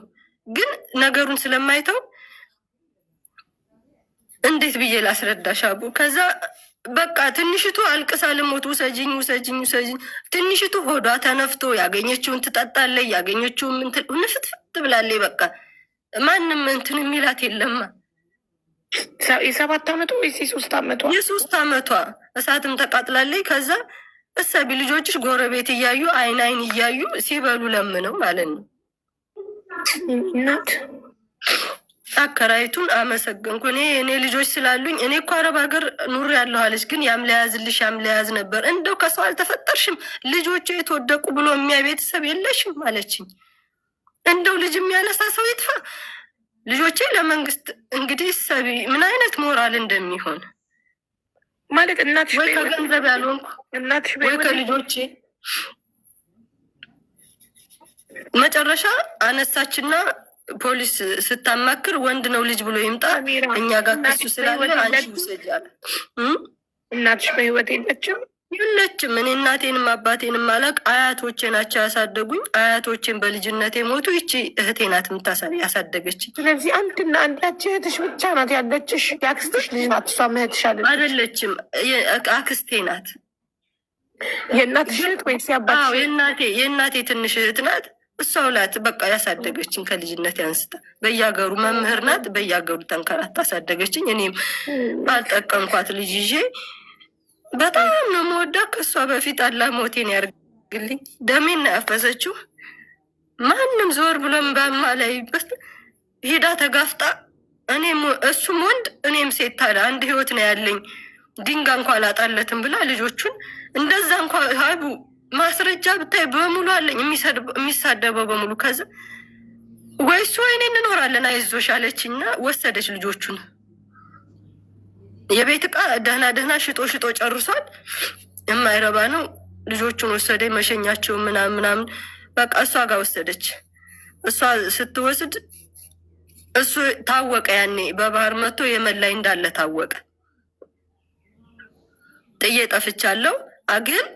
ግን ነገሩን ስለማይተው እንዴት ብዬ ላስረዳሽ አቡ? ከዛ በቃ ትንሽቱ አልቅሳ ልሞት ውሰጅኝ ውሰጅኝ ውሰጅኝ። ትንሽቱ ሆዷ ተነፍቶ ያገኘችውን ትጠጣለች፣ ያገኘችውን ንፍትፍት ብላለች። በቃ ማንም እንትን የሚላት የለማ። የ7 ዓመቱ ወይስ የ3 ዓመቷ? የ3 ዓመቷ እሳትም ተቃጥላለች። ከዛ እሰቢ ልጆችሽ ጎረቤት እያዩ አይን አይን እያዩ ሲበሉ ለምነው ማለት ነው። እናት አከራይቱን አመሰገንኩ። እኔ ልጆች ስላሉኝ እኔ እኮ አረብ ሀገር ኑር ያለሁ አለች። ግን ያም ለያዝልሽ ያም ለያዝ ነበር። እንደው ከሰው አልተፈጠርሽም ልጆቹ የተወደቁ ብሎ የሚያ ቤተሰብ የለሽም አለችኝ። እንደው ልጅ የሚያነሳ ሰው ይጥፋ። ልጆቼ ለመንግስት እንግዲህ ሰቢ ምን አይነት ሞራል እንደሚሆን ማለት እናትሽ ወይ ከገንዘብ ያልሆንኩ እናትሽ ወይ ከልጆቼ መጨረሻ አነሳችና ፖሊስ ስታማክር ወንድ ነው ልጅ ብሎ ይምጣ እኛ ጋር ከሱ ስላለ አንቺ ውሰጂ አለ። እናትሽ በህይወት የለችም? የለችም። እኔ እናቴንም አባቴንም አላቅ። አያቶቼ ናቸው ያሳደጉኝ። አያቶቼን በልጅነቴ ሞቱ። ይቺ እህቴ ናት ያሳደገችኝ። ስለዚህ አንድና አንዳች እህትሽ ብቻ ናት ያለችሽ? የአክስትሽ ልጅ ናት እሷ? እህትሽ አይደለችም፣ አክስቴ ናት። የእናትሽ እህት ወይስ ያባትሽ? የእናቴ ትንሽ እህት ናት። እሷው ላት በቃ ያሳደገችኝ ከልጅነት ያንስታ። በየሀገሩ መምህር ናት። በየሀገሩ ተንከራታ አሳደገችኝ። እኔም አልጠቀምኳት ልጅ ይዤ በጣም ነው መወዳ። ከእሷ በፊት አላህ ሞቴን ያርግልኝ። ደሜን ነው ያፈሰችው። ማንም ዞር ብሎም በማላይበት ሄዳ ተጋፍጣ፣ እኔም እሱም ወንድ እኔም ሴት፣ ታዲያ አንድ ህይወት ነው ያለኝ ድንጋ እንኳ አላጣለትም ብላ ልጆቹን እንደዛ እንኳ ሀቡ ማስረጃ ብታይ በሙሉ አለኝ፣ የሚሳደበው በሙሉ። ከዛ ወይ እሱ ወይኔ እንኖራለን አይዞሽ አለችና ወሰደች ልጆቹን። የቤት እቃ ደህና ደህና ሽጦ ጨርሷል። የማይረባ ነው። ልጆቹን ወሰደ፣ መሸኛቸው ምናምን በቃ እሷ ጋር ወሰደች። እሷ ስትወስድ እሱ ታወቀ። ያኔ በባህር መጥቶ የመን ላይ እንዳለ ታወቀ። ጥዬ ጠፍቻለሁ። ግን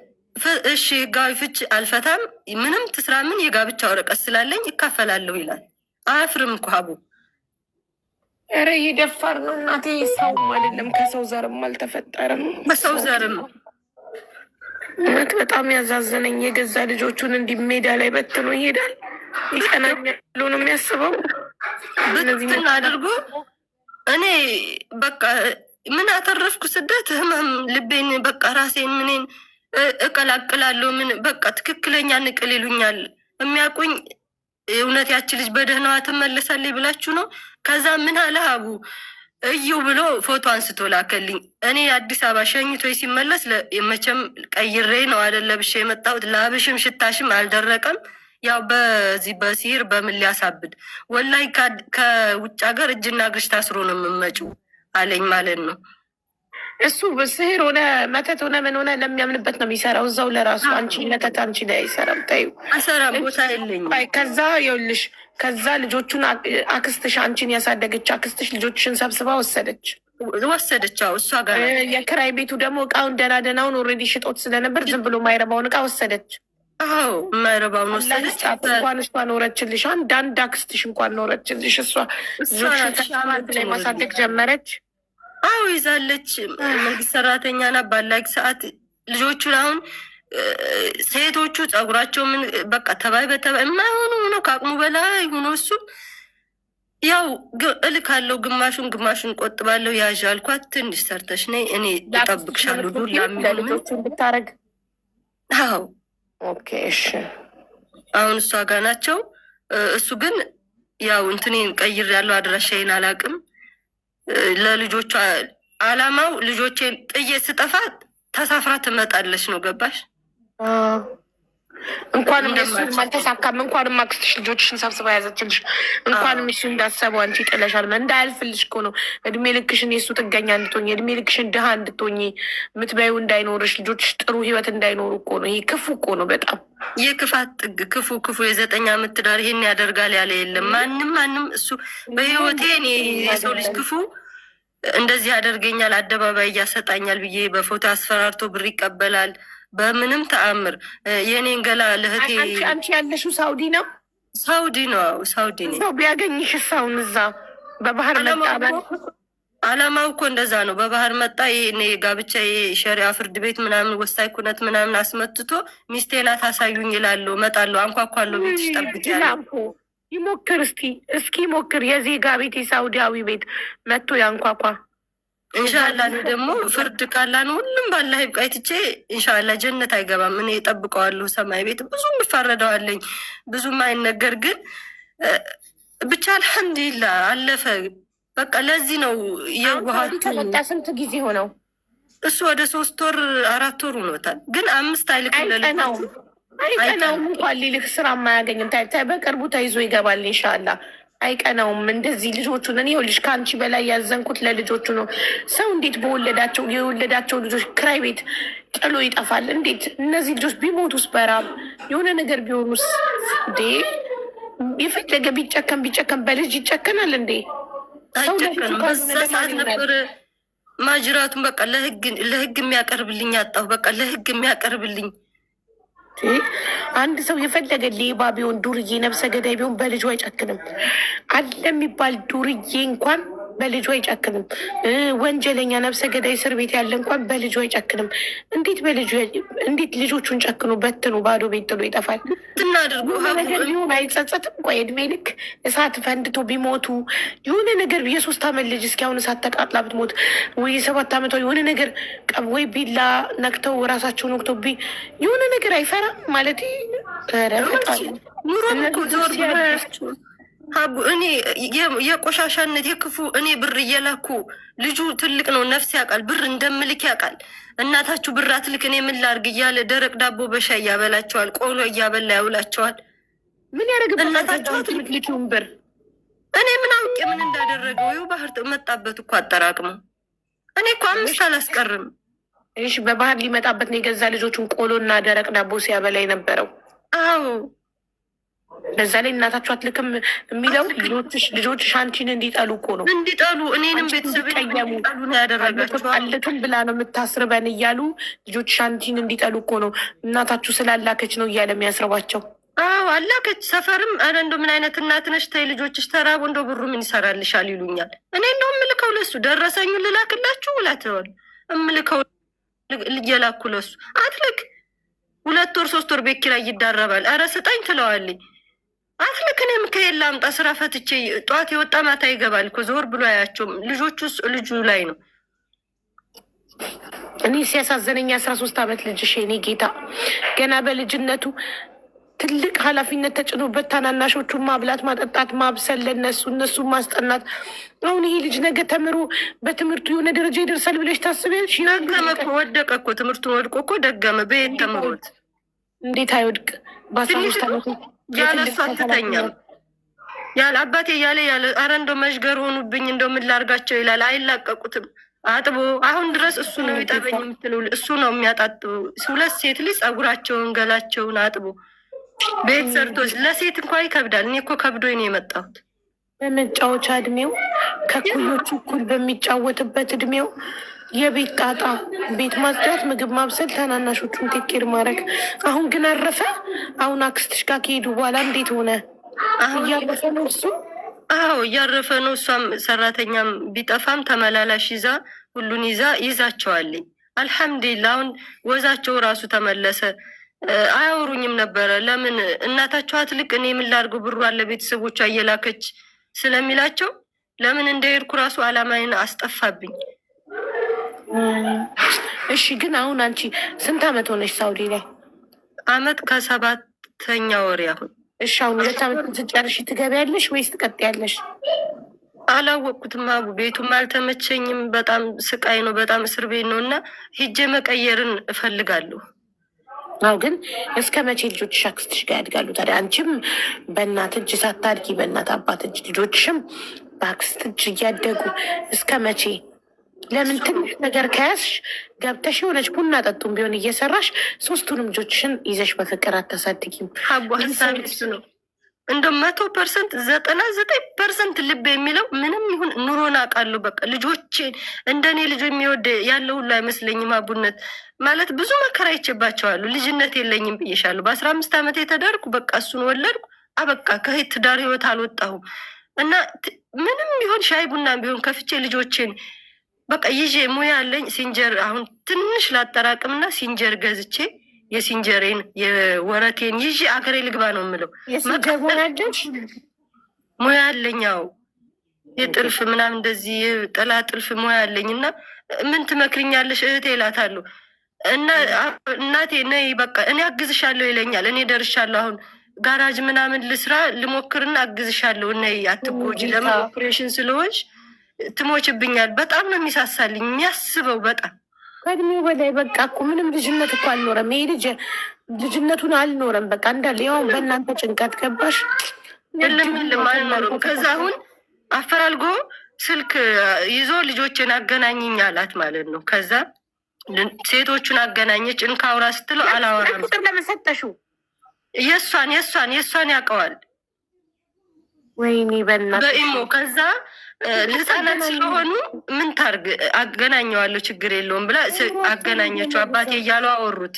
እሺ ህጋዊ ፍች አልፈታም፣ ምንም ትስራ ምን የጋብቻ ወረቀት ስላለኝ ይካፈላለሁ ይላል። አያፍርም እኮ አቡ። ኧረ ይሄ ደፋር ነው እናቴ። ሰውም አይደለም ከሰው ዘርም አልተፈጠረም። በሰው ዘርም እውነት በጣም ያዛዘነኝ። የገዛ ልጆቹን እንዲህ ሜዳ ላይ በትኖ ይሄዳል። ይቀናኛል ብሎ ነው የሚያስበው። ብትን አድርጎ እኔ በቃ ምን አተረፍኩ? ስደት ህመም ልቤን በቃ ራሴን ምኔን እቀላቅላለሁ። ምን በቃ ትክክለኛ ንቅል ይሉኛል የሚያውቁኝ። እውነት ያቺ ልጅ በደህናዋ ትመለሳለች ብላችሁ ነው? ከዛ ምን አለ አቡ እዩ ብሎ ፎቶ አንስቶ ላከልኝ። እኔ አዲስ አበባ ሸኝቶ ሲመለስ መቼም ቀይሬ ነው አይደለ ብሼ የመጣሁት። ላብሽም ሽታሽም አልደረቀም። ያው በዚህ በሲር በምን ሊያሳብድ ወላይ ከውጭ ሀገር እጅና እግርሽ ታስሮ ነው የምመጪው አለኝ ማለት ነው። እሱ ስህር ሆነ መተት ሆነ ምን ሆነ ለሚያምንበት ነው የሚሰራው። እዛው ለራሱ አንቺ መተት አንቺ ላይ አይሰራም። ታዩ አሰራም ቦታ የለኝም። ከዛ ይኸውልሽ ከዛ ልጆቹን አክስትሽ አንቺን ያሳደገች አክስትሽ ልጆችሽን ሰብስባ ወሰደች። ወሰደችው እሷ ጋር። የክራይ ቤቱ ደግሞ እቃውን ደህናውን ኦልሬዲ ሽጦት ስለነበር ዝም ብሎ ማይረባውን እቃ ወሰደች። አዎ የማይረባውን ወሰደች። እንኳን እሷ ኖረችልሽ፣ አንድ አክስትሽ እንኳን ኖረችልሽ። እሷ ላይ ማሳደግ ጀመረች። አዎ ይዛለች። መንግስት ሰራተኛ ናት። ባላጊ ሰዓት ልጆቹን አሁን ሴቶቹ ጸጉራቸው ምን በቃ ተባይ በተባይ የማይሆኑ ሆኖ ከአቅሙ በላይ ሆኖ እሱ ያው እልካለሁ፣ ግማሹን ቆጥባለሁ። ያዥ አልኳት። ትንሽ ሰርተሽ ነይ እኔ እጠብቅሻለሁ። ዱላ የሚሆን ብታረግ። አዎ ኦኬ እሺ። አሁን እሷ ጋር ናቸው። እሱ ግን ያው እንትኔን ቀይር ያለው አድራሻዬን አላውቅም። ለልጆቿ አላማው ልጆቼን ጥዬ ስጠፋ ተሳፍራ ትመጣለች ነው። ገባሽ? እንኳንም እሱም አልተሳካም። እንኳንም አክስትሽ ልጆችሽን ሰብስባ ያዘችልሽ። እንኳንም እሱ እንዳሰበው አንቺ ጥለሻል። እንዳያልፍልሽ እኮ ነው። እድሜ ልክሽን የእሱ ጥገኛ እንድትሆኝ፣ እድሜ ልክሽን ድሃ እንድትሆኝ፣ የምትበይው እንዳይኖርሽ፣ ልጆችሽ ጥሩ ህይወት እንዳይኖሩ እኮ ነው። ይሄ ክፉ እኮ ነው። በጣም የክፋት ጥግ ክፉ 9 ዓመት ትዳር ይሄን ያደርጋል ያለ የለም። ማንም እሱ በህይወቴ እኔ የሰው ልጅ ክፉ እንደዚህ ያደርገኛል፣ አደባባይ እያሰጣኛል ብዬ በፎቶ አስፈራርቶ ብር ይቀበላል። በምንም ተአምር የኔን ገላ ለህቴ። አንቺ ያለሽው ሳውዲ ነው? ሳውዲ ነው። ሳውዲ ነው። ሰው ቢያገኝሽ ሳውን እዛ በባህር መጣ። አላማው እኮ እንደዛ ነው። በባህር መጣ። ይሄ ጋብቻ ሸሪያ ፍርድ ቤት ምናምን ወሳኝ ኩነት ምናምን አስመትቶ ሚስቴ ናት አሳዩኝ ይላለሁ። እመጣለሁ፣ አንኳኳለሁ፣ ቤትሽ ጠብቂያለሁ። ይሞክር እስኪ ሞክር። የዜጋ ቤት የሳውዲያዊ ቤት መጥቶ ያንኳኳ። እንሻላ እኔ ደግሞ ፍርድ ካላን ሁሉም ባላ ይብቃይትቼ እንሻላ ጀነት አይገባም። እኔ እጠብቀዋለሁ። ሰማይ ቤት ብዙ እፋረደዋለኝ፣ ብዙም አይነገር ግን ብቻ አልሐምዱሊላ አለፈ። በቃ ለዚህ ነው የዋሃቱ። ከመጣ ስንት ጊዜ ሆነው? እሱ ወደ 3 ወር 4 ወር ሆኖታል። ግን 5 አይቀናውም እንኳን ሊልክ ስራ ማያገኝም። በቅርቡ ተይዞ ይገባል ኢንሻላ። አይቀናውም እንደዚህ ልጆቹን። እኔ ይኸውልሽ ከአንቺ በላይ ያዘንኩት ለልጆቹ ነው። ሰው እንዴት የወለዳቸው ልጆች ክራይ ቤት ጥሎ ይጠፋል? እንዴት እነዚህ ልጆች ቢሞቱስ፣ በራብ የሆነ ነገር ቢሆኑስ? እንዴ የፈለገ ቢጨከን በልጅ ይጨከናል እንዴ? ሰው ነበር ማጅራቱን በቃ ለህግ የሚያቀርብልኝ አጣሁ። በቃ ለህግ የሚያቀርብልኝ አንድ ሰው የፈለገ ሌባ ቢሆን ዱርዬ ነብሰ ገዳይ ቢሆን በልጁ አይጨክንም። አለ የሚባል ዱርዬ እንኳን በልጁ አይጨክንም። ወንጀለኛ ነብሰ ገዳይ እስር ቤት ያለ እንኳን በልጁ አይጨክንም። እንዴት ልጆቹን ጨክኑ በትኑ ባዶ ቤት ጥሎ ይጠፋል? ትናደርጉ ነገር ቢሆን አይጸጸትም? ቆይ እድሜ ልክ እሳት ፈንድቶ ቢሞቱ የሆነ ነገር የ3 ዓመት ልጅ እስኪ አሁን እሳት ተቃጥላ ብትሞት ወይ የ7 ዓመቷ የሆነ ነገር ወይ ቢላ ነክተው ራሳቸውን ወቅተው የሆነ ነገር አይፈራም ማለት ረፈጣ ኑሮ ዞር ብላችሁ እኔ የቆሻሻነት የክፉ እኔ ብር እየላኩ ልጁ ትልቅ ነው፣ ነፍስ ያውቃል፣ ብር እንደምልክ ያውቃል። እናታችሁ ብር አትልክ እኔ ምን ላድርግ እያለ ደረቅ ዳቦ በሻይ እያበላቸዋል፣ ቆሎ እያበላ ያውላቸዋል። ምን ያደርግበታቸው ትልክሊኪውን ብር? እኔ ምን አውቄ ምን እንዳደረገው። ይኸው ባህር መጣበት እኮ አጠራቅመው። እኔ እኮ 5 አላስቀርም። እሺ በባህር ሊመጣበት ነው የገዛ ልጆቹን ቆሎና ደረቅ ዳቦ ሲያበላ የነበረው። አዎ በዛ ላይ እናታችሁ አትልክም የሚለው ልጆችሽ አንቺን እንዲጠሉ እኮ ነው። እንዲጠሉ እኔንም ቤተሰብ እንዲጠሉ ነው ያደረጋቸው። አልክም ብላ ነው የምታስርበን እያሉ ልጆችሽ አንቺን እንዲጠሉ እኮ ነው። እናታችሁ ስላላከች ነው እያለ የሚያስርባቸው። አዎ አላከች። ሰፈርም ኧረ እንደው ምን አይነት እናት ነሽ ተይ ልጆችሽ ተራቡ እንደው ብሩ ምን ይሰራልሻል ይሉኛል። እኔ እንደው እምልከው ለሱ ደረሰኙ ልላክላችሁ ውላተዋል እምልከው ልየላኩ ለሱ አትልክ 2 ወር 3 ወር ቤት ኪራይ ይዳረባል። ኧረ ስጠኝ ትለዋለኝ። አትልክ እኔም ከየት ላምጣ? ስራ ፈትቼ ጠዋት የወጣ ማታ ይገባል እኮ ዞር ብሎ አያቸውም። ልጁ ላይ ነው። እኔ ሲያሳዘነኝ 13 ዓመት ልጅሽ የኔ ጌታ ገና በልጅነቱ ትልቅ ኃላፊነት ተጭኖበት ታናናሾቹን ማብላት፣ ማጠጣት፣ ማብሰል እነሱ ማስጠናት። አሁን ይሄ ልጅ ነገ ተምሮ በትምህርቱ የሆነ ደረጃ ይደርሳል ብለሽ ታስቢያለሽ? ደገመ እኮ ወደቀ እኮ ትምህርቱን ወድቆ እኮ ደገመ። በየት ተምሮት እንዴት አይወድቅ? በ13 ዓመቱ ያለሱ አትተኛም ያለ አባቴ እያለ ኧረ እንደው መሽገር ሆኑብኝ እንደው ምን ላርጋቸው ይላል። አይላቀቁትም አጥቦ አሁን ድረስ እሱ ነው የሚጠበኝ የምትለው እሱ ነው የሚያጣጥበው። 2 ሴት ልጅ ጸጉራቸውን ገላቸውን አጥቦ ቤት ሰርቶ ለሴት እንኳን ይከብዳል። እኔ እኮ ከብዶኝ ነው የመጣሁት። በመጫወቻ እድሜው ከኩዮቹ እኩል በሚጫወትበት እድሜው የቤት ጣጣ፣ ቤት ማጽዳት፣ ምግብ ማብሰል፣ ታናናሾቹን ቴኬር ማድረግ። አሁን ግን አረፈ። አሁን አክስትሽ ጋር ከሄዱ በኋላ እንዴት ሆነ? እያረፈ ነው እሱ። አዎ እያረፈ ነው። እሷም ሰራተኛም ቢጠፋም ተመላላሽ ይዛ ሁሉን ይዛቸዋለኝ። አልሐምዱሊላ አሁን ወዛቸው ራሱ ተመለሰ። አያወሩኝም ነበረ። ለምን እናታቸው አትልቅ እኔ ምን ላድርገው ብሩ አለ ቤተሰቦቿ እየላከች ስለሚላቸው ለምን እንደሄድኩ ራሱ አላማዬን አስጠፋብኝ። እሺ ግን አሁን አንቺ ስንት አመት ሆነች ሳውዲ ላይ? አመት ከ7ኛ ወር አሁን። እሺ አሁን 2 አመት ስትጨርሺ ትገቢያለሽ ወይስ ትቀጥያለሽ? አላወቅኩትም አቡ። ቤቱም አልተመቸኝም። በጣም ስቃይ ነው። በጣም እስር ቤት ነው እና ሂጄ መቀየርን እፈልጋለሁ። አዎ ግን እስከ መቼ ልጆችሽ አክስትሽ ጋር ያድጋሉ ታዲያ? አንቺም በእናት እጅ ሳታድጊ በእናት አባት እጅ ልጆችሽም በአክስት እጅ እያደጉ እስከ መቼ? ለምን ትንሽ ነገር ከያዝሽ ገብተሽ የሆነች ቡና ጠጡም ቢሆን እየሰራሽ 3ቱንም ልጆችሽን ይዘሽ በፍቅር አታሳድጊም? አቡ ሀሳብ እሱ ነው። እንደ 100% 99% ልብ የሚለው ምንም ይሁን ኑሮን አውቃለሁ። በቃ ልጆቼ እንደኔ ልጆ የሚወድ ያለው ሁሉ አይመስለኝም። አቡነት ማለት ብዙ መከራ ይችባቸዋሉ። ልጅነት የለኝም ብዬሻለሁ። በ15 ዓመት የተዳርኩ በቃ እሱን ወለድኩ። አበቃ ከትዳር ህይወት አልወጣሁም እና ምንም ቢሆን ሻይ ቡና ቢሆን ከፍቼ ልጆቼን በቃ ይዤ ሙያ አለኝ። ሲንጀር አሁን ትንሽ ላጠራቅምና ሲንጀር ገዝቼ የሲንጀሬን የወረቴን ይዤ አገሬ ልግባ ነው የምለው። ሙያ አለኛው የጥልፍ ምናምን እንደዚህ ጥላ ጥልፍ ሙያ አለኝ እና ምን ትመክርኛለሽ እህቴ እላታለሁ። እና እናቴ ነይ በቃ እኔ አግዝሻለሁ ይለኛል። እኔ ደርሻለሁ አሁን ጋራጅ ምናምን ልስራ ልሞክርና አግዝሻለሁ። ነይ አትጎጂ፣ ለምን ኦፕሬሽን ስለሆንሽ ትሞችብኛል። በጣም ነው የሚሳሳልኝ የሚያስበው በጣም ከእድሜው በላይ በቃ እኮ ምንም ልጅነት እኮ አልኖረም። ይሄ ልጅ ልጅነቱን አልኖረም። በቃ እንዳለ ያው በእናንተ ጭንቀት ገባሽ። የለም አልኖረም። ከዛ አሁን አፈራልጎ ስልክ ይዞ ልጆችን አገናኝኝ አላት ማለት ነው። ከዛ ሴቶቹን አገናኘች። እንካውራ ስትለው አላወራም። ቁጥር ለምን ሰጠሽው? የእሷን ያውቀዋል። ወይኔ በእናትሽ በኢሞ ከዛ ህፃናት ስለሆኑ ምን ታርግ አገናኘዋለሁ ችግር የለውም ብላ አገናኘችው። አባቴ እያሉ አወሩት።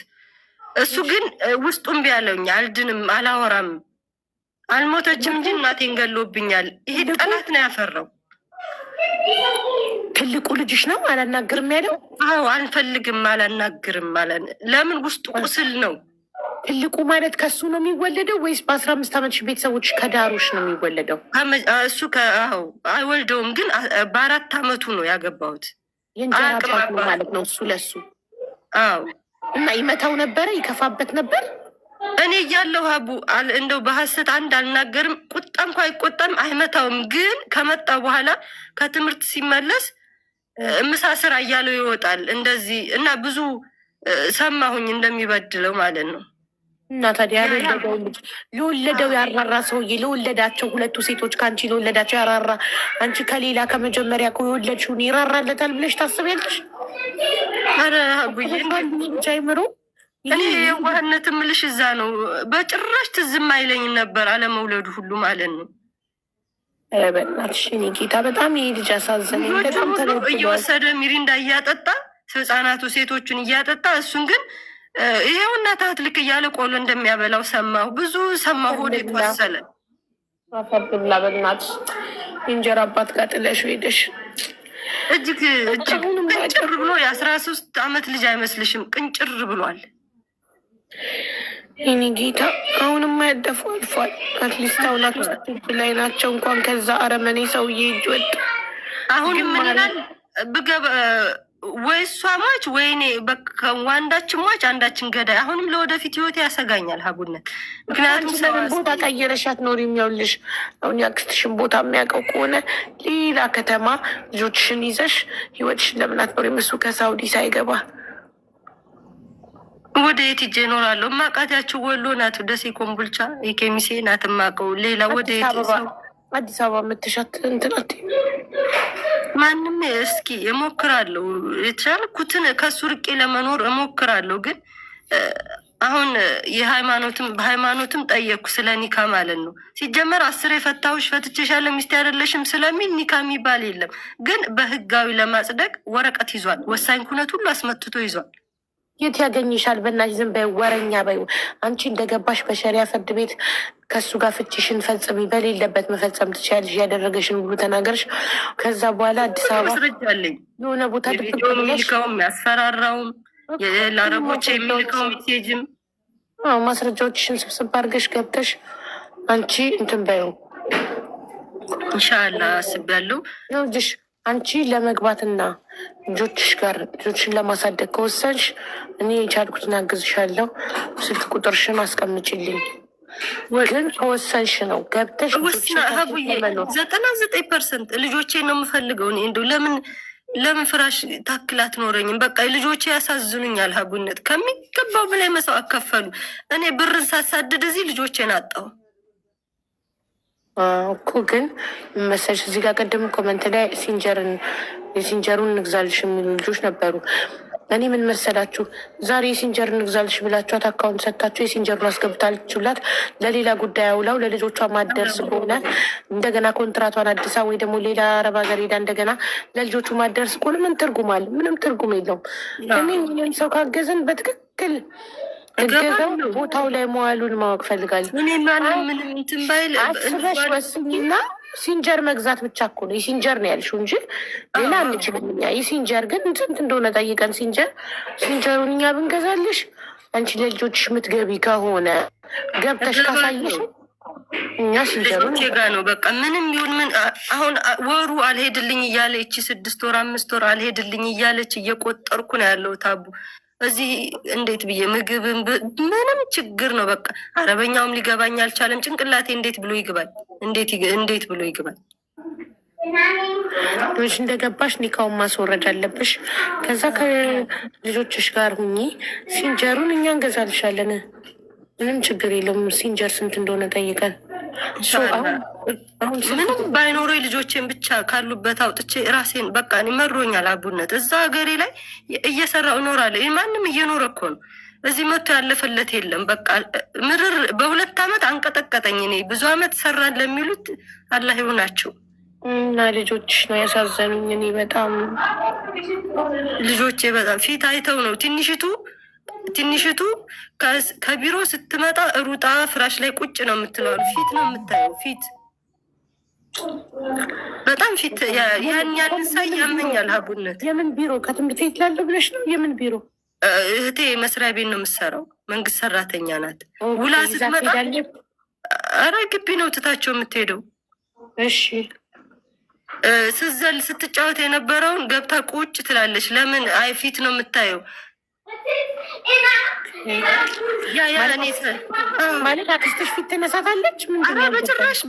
እሱ ግን ውስጡም ቢያለውኝ አልድንም አላወራም። አልሞተችም እንጂ እናቴን ገሎብኛል። ይሄ ጠላት ነው ያፈራው። ትልቁ ልጅሽ ነው አላናግርም ያለው? አዎ አልፈልግም አላናግርም ማለት ለምን ውስጡ ቁስል ነው። ትልቁ ማለት ከሱ ነው የሚወለደው ወይስ በ15 ዓመት ቤተሰቦች ከዳሮች ነው የሚወለደው? እሱ አይወልደውም፣ ግን በ4 ዓመቱ ነው ያገባሁት። የእንጀራ አባት ነው ማለት ነው እሱ ለሱ። አዎ እና ይመታው ነበረ፣ ይከፋበት ነበር። እኔ እያለሁ አቡ እንደው በሀሰት አንድ አልናገርም። ቁጣ እንኳ አይቆጣም፣ አይመታውም። ግን ከመጣ በኋላ ከትምህርት ሲመለስ ምሳ ስራ እያለው ይወጣል እንደዚህ እና ብዙ ሰማሁኝ እንደሚበድለው ማለት ነው። እና ታዲያ ለወለደው ያራራ ሰውዬ ለወለዳቸው 2 ሴቶች ከአንቺ ለወለዳቸው ያራራ፣ አንቺ ከሌላ ከመጀመሪያ የወለድሽውን ይራራለታል ብለሽ ታስቢያለሽ? ኧረ አቡዬ ብቻ አይምሮ እኔ የዋህነት ምልሽ እዛ ነው። በጭራሽ ትዝም አይለኝ ነበር አለመውለዱ ሁሉ ማለት ነው። በእናትሽ እኔ ጌታ በጣም ይሄ ልጅ አሳዘነኝ። በጣም እየወሰደ ሚሪንዳ እያጠጣ ህፃናቱ ሴቶቹን እያጠጣ እሱን ግን ይሄው እናታት ልክ እያለ ቆሎ እንደሚያበላው ሰማሁ። ብዙ ሰማሁ። ሆዴ ቆሰለ። አፈርብላ በእናትሽ እንጀራ አባት ጋር ጥለሽ ሄደሽ እጅግ ቅንጭር ብሎ የ13 ዓመት ልጅ አይመስልሽም? ቅንጭር ብሏል። ይህኔ ጌታ አሁንም ያደፉ አልፏል። አትሊስት አሁን አክስቶች ላይ ናቸው። እንኳን ከዛ አረመኔ ሰውዬ እጅ ወጥ አሁንም ምን ይላል ብገባ ወይ እሷ ሟች ወይ እኔ አንዳችን ሟች አንዳችን ገዳይ። አሁንም ለወደፊት ህይወት ያሰጋኛል ሀቡነት። ምክንያቱም ስለምን ቦታ ቀየረሻት ኖር የሚያውልሽ አሁን ያክስትሽን ቦታ የሚያውቀው ከሆነ ሌላ ከተማ ልጆችሽን ይዘሽ ህይወትሽን ለምን አትኖሪም? እሱ ከሳውዲ ሳይገባ ወደ የት ሂጄ እኖራለሁ? ማቃቲያቸው ወሎ ናት፣ ደሴ ኮምቦልቻ የኬሚሴ ናት የማውቀው። ሌላ ወደ አዲስ አበባ የምትሻት እንትናት ማንም እስኪ እሞክራለሁ። የተቻልኩትን ከሱ ርቄ ለመኖር እሞክራለሁ። ግን አሁን በሃይማኖትም ጠየቅኩ ስለ ኒካ ማለት ነው። ሲጀመር 10 የፈታሁሽ ፈትቼሻለሁ ሚስቴ አይደለሽም ስለሚል ኒካ የሚባል የለም። ግን በህጋዊ ለማጽደቅ ወረቀት ይዟል። ወሳኝ ኩነት ሁሉ አስመትቶ ይዟል። የት ያገኝሻል? በእናትሽ ዝም በይ፣ ወረኛ በይ። አንቺ እንደገባሽ በሸሪያ ፍርድ ቤት ከሱ ጋር ፍቺሽን ፈጽሚ። በሌለበት መፈጸም ትችያለሽ። ያደረገሽን ሁሉ ተናገርሽ። ከዛ በኋላ አዲስ አበባ ማስረጃለኝ የሆነ ቦታ የሚልከውም ያስፈራራውም ለአረቦች የሚልከው ሜሴጅም ማስረጃዎችሽን ስብስብ አድርገሽ ገብተሽ አንቺ እንትን በይው። ኢንሻላህ አስቤያለሁ። ልጅሽ አንቺ ለመግባትና ልጆችሽን ለማሳደግ ከወሰንሽ እኔ የቻልኩትን አግዝሻለሁ። ስልክ ቁጥርሽን አስቀምጭልኝ። ግን ከወሰንሽ ነው ገብተሽ ሀቡዬ 99% ልጆቼ ነው የምፈልገው። እኔ እንደው ለምን ፍራሽ ታክል አትኖረኝም? በቃ ልጆቼ ያሳዝኑኛል። ሀቡነት ከሚገባው በላይ መስዋዕት አከፈሉ። እኔ ብርን ሳሳድድ እዚህ ልጆቼን አጣሁ እኮ። ግን መሰለሽ እዚህ ጋር ቀደም ኮመንት ላይ የሲንጀሩን እንግዛልሽ የሚሉ ልጆች ነበሩ። እኔ ምን መሰላችሁ ዛሬ የሲንጀር እንግዛልሽ ብላችኋት አካውንት ሰጥታችሁ የሲንጀሩን አስገብታችሁላት ለሌላ ጉዳይ አውላው ለልጆቿ ማደርስ ከሆነ እንደገና ኮንትራቷን አዲሳ ወይ ደግሞ ሌላ አረብ ሀገር ሄዳ እንደገና ለልጆቹ ማደርስ ከሆነ ምን ትርጉም አለ? ምንም ትርጉም የለውም። እኔ ምንም ሰው ካገዝን በትክክል እገዛው ቦታው ላይ መዋሉን ማወቅ ፈልጋለሁ። አስበሽ ወስኝና ሲንጀር መግዛት ብቻ እኮ ነው። የሲንጀር ነው ያልሽው እንጂ ሌላ አንችልም እኛ። የሲንጀር ግን ስንት እንደሆነ ጠይቀን ሲንጀሩን እኛ ብንገዛልሽ አንቺ ለልጆችሽ ምትገቢ ከሆነ ገብተሽ ካሳየሽ እኛ ሲንጀሩን ጋ ነው በቃ ምንም ይሁን ምን። አሁን ወሩ አልሄድልኝ እያለ ይቺ 6 ወር 5 ወር አልሄድልኝ እያለች እየቆጠርኩ ነው ያለው ታቡ እዚህ እንዴት ብዬ ምግብም ምንም ችግር ነው። በቃ አረበኛውም ሊገባኝ አልቻለም። ጭንቅላቴ እንዴት ብሎ ይግባል? እንዴት ብሎ ይግባል? ልጆች እንደገባሽ ኒካውን ማስወረድ አለብሽ። ከዛ ከልጆችሽ ጋር ሁኚ። ሲንጀሩን እኛ እንገዛልሻለን። ምንም ችግር የለውም። ሲንጀር ስንት እንደሆነ ጠይቀን ምንም ባይኖረ ልጆቼን ብቻ ካሉበት አውጥቼ ራሴን በቃ መሮኛል። አቡነት እዛ ሀገሬ ላይ እየሰራው እኖራለሁ። ማንም እየኖረ እኮ ነው። እዚህ መጥቶ ያለፈለት የለም። በቃ ምርር በ2 ዓመት አንቀጠቀጠኝ። እኔ ብዙ ዓመት ሰራን ለሚሉት አላህ ይሆናቸው እና ልጆችሽ ነው ያሳዘኑኝ። እኔ በጣም ልጆቼ በጣም ፊት አይተው ነው ትንሽቱ ከቢሮ ስትመጣ ሩጣ ፍራሽ ላይ ቁጭ ነው የምትለው። ፊት ነው የምታየው። ፊት በጣም ፊት ያን ሳይ ያመኛል። ሀቡነት የምን ቢሮ? ከትምህርት ቤት ላለው ብለሽ ነው? የምን ቢሮ? እህቴ መስሪያ ቤት ነው የምትሰራው። መንግስት ሰራተኛ ናት። ውላ ስትመጣ ኧረ ግቢ ነው ትታቸው የምትሄደው። እሺ ስዘል ስትጫወት የነበረውን ገብታ ቁጭ ትላለች። ለምን? አይ ፊት ነው የምታየው። ማለት አክስትሽ ፊት ትነሳታለች?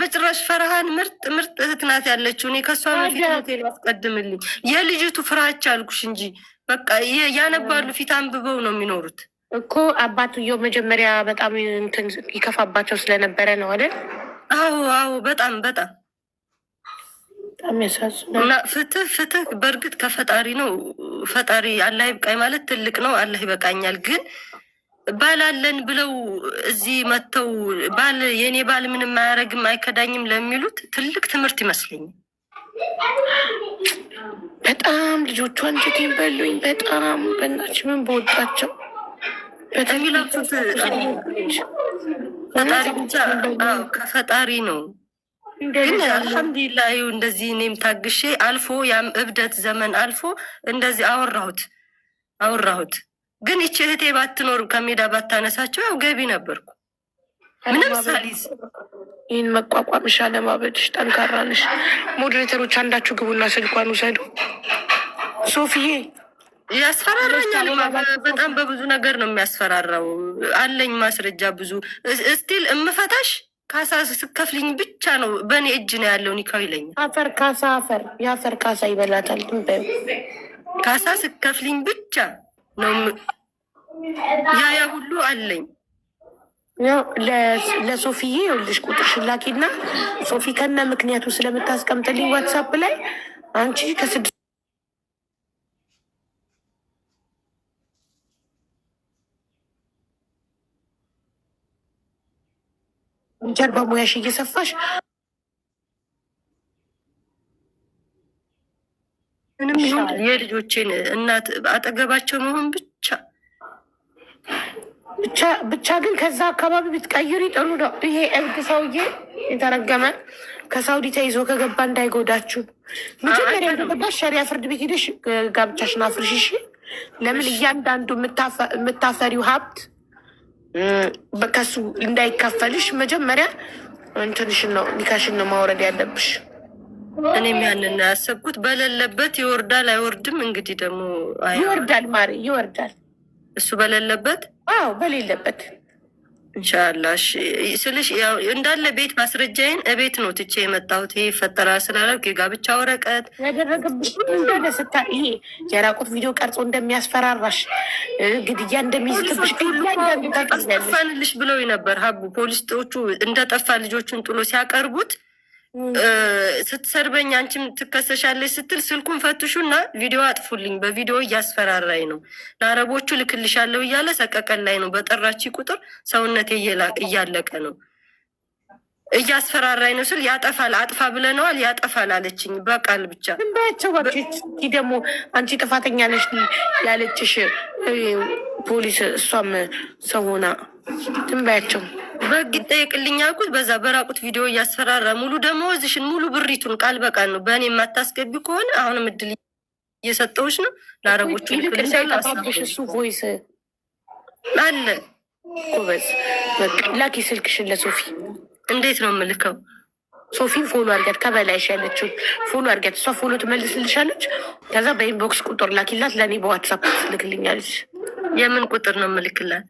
በጭራሽ ፈርሃን ምርጥ እህት ናት ያለችው። እኔ ከሷ በፊት ሆቴል አስቀድምልኝ። የልጅቱ ፍራቻ አልኩሽ እንጂ በቃ ያነባሉ። ፊት አንብበው ነው የሚኖሩት እኮ። አባትየው መጀመሪያ በጣም እንትን ይከፋባቸው ስለነበረ ነው አይደል? አዎ በጣም ያሳዝናል። ፍትህ በእርግጥ ከፈጣሪ ነው። ፈጣሪ አላህ ይብቃኝ ማለት ትልቅ ነው። አላህ ይበቃኛል። ግን ባላለን ብለው እዚህ መጥተው የኔ ባል ምንም አያረግም አይከዳኝም ለሚሉት ትልቅ ትምህርት ይመስለኛል። በጣም ልጆቿ እንጀቴን በሉኝ። በጣም በናች ምን በወጣቸው የሚለብሱት ፈጣሪ ብቻ ከፈጣሪ ነው። ግን አልሐምዱሊላህ እንደዚህ እኔም ታግሼ አልፎ ያም እብደት ዘመን አልፎ እንደዚህ አወራሁት። ግን ይቺ እህቴ ባትኖር ከሜዳ ባታነሳቸው ያው ገቢ ነበርኩ ምንም ሳሊዝ። ይህን መቋቋምሽ አለማበድሽ ጠንካራ ነሽ። ሞዴሬተሮች አንዳችሁ ግቡና ስልኳን ውሰዱ። ሶፊዬ ያስፈራራኛል። በጣም በብዙ ነገር ነው የሚያስፈራራው። አለኝ ማስረጃ ብዙ እስቲል እምፈታሽ ካሳ ስከፍልኝ ብቻ ነው። በእኔ እጅ ነው ያለው ኒካው ይለኛል። የአፈር ካሳ ይበላታል። ካሳ ስከፍልኝ ብቻ ነው ያ ሁሉ አለኝ። ለሶፊዬ ይኸውልሽ ቁጥር ሽላኪና ሶፊ ከነ ምክንያቱ ስለምታስቀምጥልኝ ዋትሳፕ ላይ አንቺ ከ6 ጀርባ ሙያሽ እየሰፋሽ ምንም ይሁን የልጆቼን እናት አጠገባቸው መሆን ብቻ ግን ከዛ አካባቢ ብትቀይሪ ጥሩ ነው። ይሄ እብድ ሰውዬ የተረገመ ከሳውዲ ተይዞ ከገባ እንዳይጎዳችሁ። መጀመሪያ እንደገባሽ ሸሪያ ፍርድ ቤት ሄደሽ ጋብቻሽን አፍርሽ። እሺ? ለምን እያንዳንዱ የምታፈሪው ሀብት ከሱ እንዳይካፈልሽ መጀመሪያ እንትንሽን ነው ኒካሽን ነው ማውረድ ያለብሽ። እኔም ያንን ያሰብኩት በሌለበት ይወርዳል አይወርድም። እንግዲህ ደግሞ ይወርዳል ማሪ ይወርዳል። እሱ በሌለበት አዎ በሌለበት ኢንሻአላህ። እሺ ስልሽ ያው እንዳለ ቤት ማስረጃዬን እቤት ነው ትቼ የመጣሁት። ይሄ ይፈጠራል ስላላልኩ የጋብቻ ወረቀት ያደረገብሽ እንዳለ ስታ ይሄ የራቁት ቪዲዮ ቀርጾ እንደሚያስፈራራሽ ግድያ እንደሚይዝብሽ ጠፋንልሽ ብለው ነበር ሀቡ ፖሊሶቹ እንደጠፋ ልጆቹን ጥሎ ሲያቀርቡት ስትሰርበኝ አንቺም ትከሰሻለች ስትል ስልኩን ፈትሹና ቪዲዮ አጥፉልኝ፣ በቪዲዮ እያስፈራራኝ ነው፣ ለአረቦቹ ልክልሻለሁ እያለ ሰቀቀን ላይ ነው። በጠራች ቁጥር ሰውነቴ እያለቀ ነው፣ እያስፈራራኝ ነው ስል ያጠፋል፣ አጥፋ ብለነዋል ያጠፋል አለችኝ። በቃል ብቻ እንባያቸው ደግሞ አንቺ ጥፋተኛ ነሽ ያለችሽ ፖሊስ እሷም ሰው ሆና ትንባያቸው በግ ይጠየቅልኝ አልኩት። በዛ በራቁት ቪዲዮ እያስፈራራ ሙሉ ደመወዝሽን ሙሉ ብሪቱን ቃል በቃል ነው በእኔ የማታስገቢ ከሆነ አሁንም እድል እየሰጠሁሽ ነው ለአረቦቹ ልክልሻለሽ። እሱ ቮይስ አለ ጎበዝ። ላኪ ስልክሽን ለሶፊ። እንዴት ነው የምልከው? ሶፊን ፎሎ አድርጊያት፣ ከበላይሽ ያለችው ፎሎ አድርጊያት። እሷ ፎሎ ትመልስልሻለች። ከዛ በኢንቦክስ ቁጥር ላኪላት፣ ለእኔ በዋትሳፕ ትልክልኛለች። የምን ቁጥር ነው የምልክላት?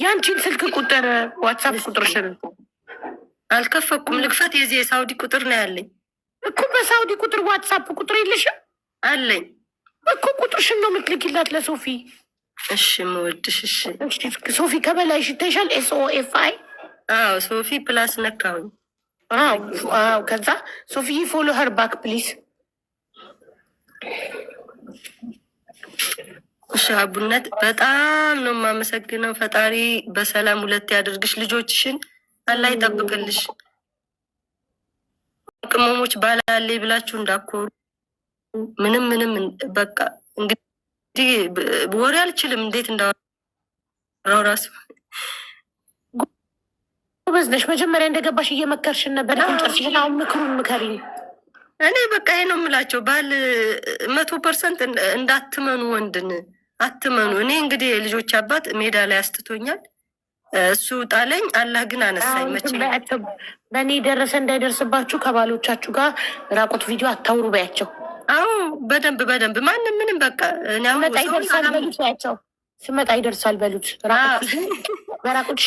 ያንቺን ስልክ ቁጥር ዋትሳፕ ቁጥርሽን አልከፈኩም። ልክፈት? የዚህ የሳውዲ ቁጥር ነው ያለኝ እኮ። በሳውዲ ቁጥር ዋትሳፕ ቁጥር የለሽም? አለኝ እኮ። ቁጥርሽን ነው የምትልኪላት ለሶፊ። እሺ የምወድሽ። እሺ ሶፊ ከበላይሽ ይታይሻል። SOFI። አዎ ሶፊ ፕላስ ነካሁኝ። አዎ ከዛ ሶፊ ፎሎ ሄር ባክ ፕሊዝ። እሺ አቡነት በጣም ነው የማመሰግነው። ፈጣሪ በሰላም ሁለት ያደርግሽ። ልጆችሽን አላህ ይጠብቅልሽ። ቅመሞች ባላሌ ብላችሁ እንዳኮሩ ምንም በቃ እንግዲህ ወሬ አልችልም። እንዴት እንዳወራው ራሱ ጎበዝ ነሽ። መጀመሪያ እንደገባሽ እየመከርሽን ነበር። ጨርስሽን አሁን ምክሩን ምከሪኝ። እኔ በቃ ይሄ ነው የምላቸው። ባል 100% እንዳትመኑ፣ ወንድን አትመኑ። እኔ እንግዲህ የልጆች አባት ሜዳ ላይ አስጥቶኛል። እሱ ጣለኝ፣ አላህ ግን አነሳኝ። መቼ በእኔ ደረሰ እንዳይደርስባችሁ ከባሎቻችሁ ጋር ራቁት ቪዲዮ አታውሩ በያቸው። አዎ በደንብ ማንም ምንም በቃ ስመጣ ይደርሳል በሉት በያቸው። ስመጣ ይደርሳል በሉት። ራቁት በራቁት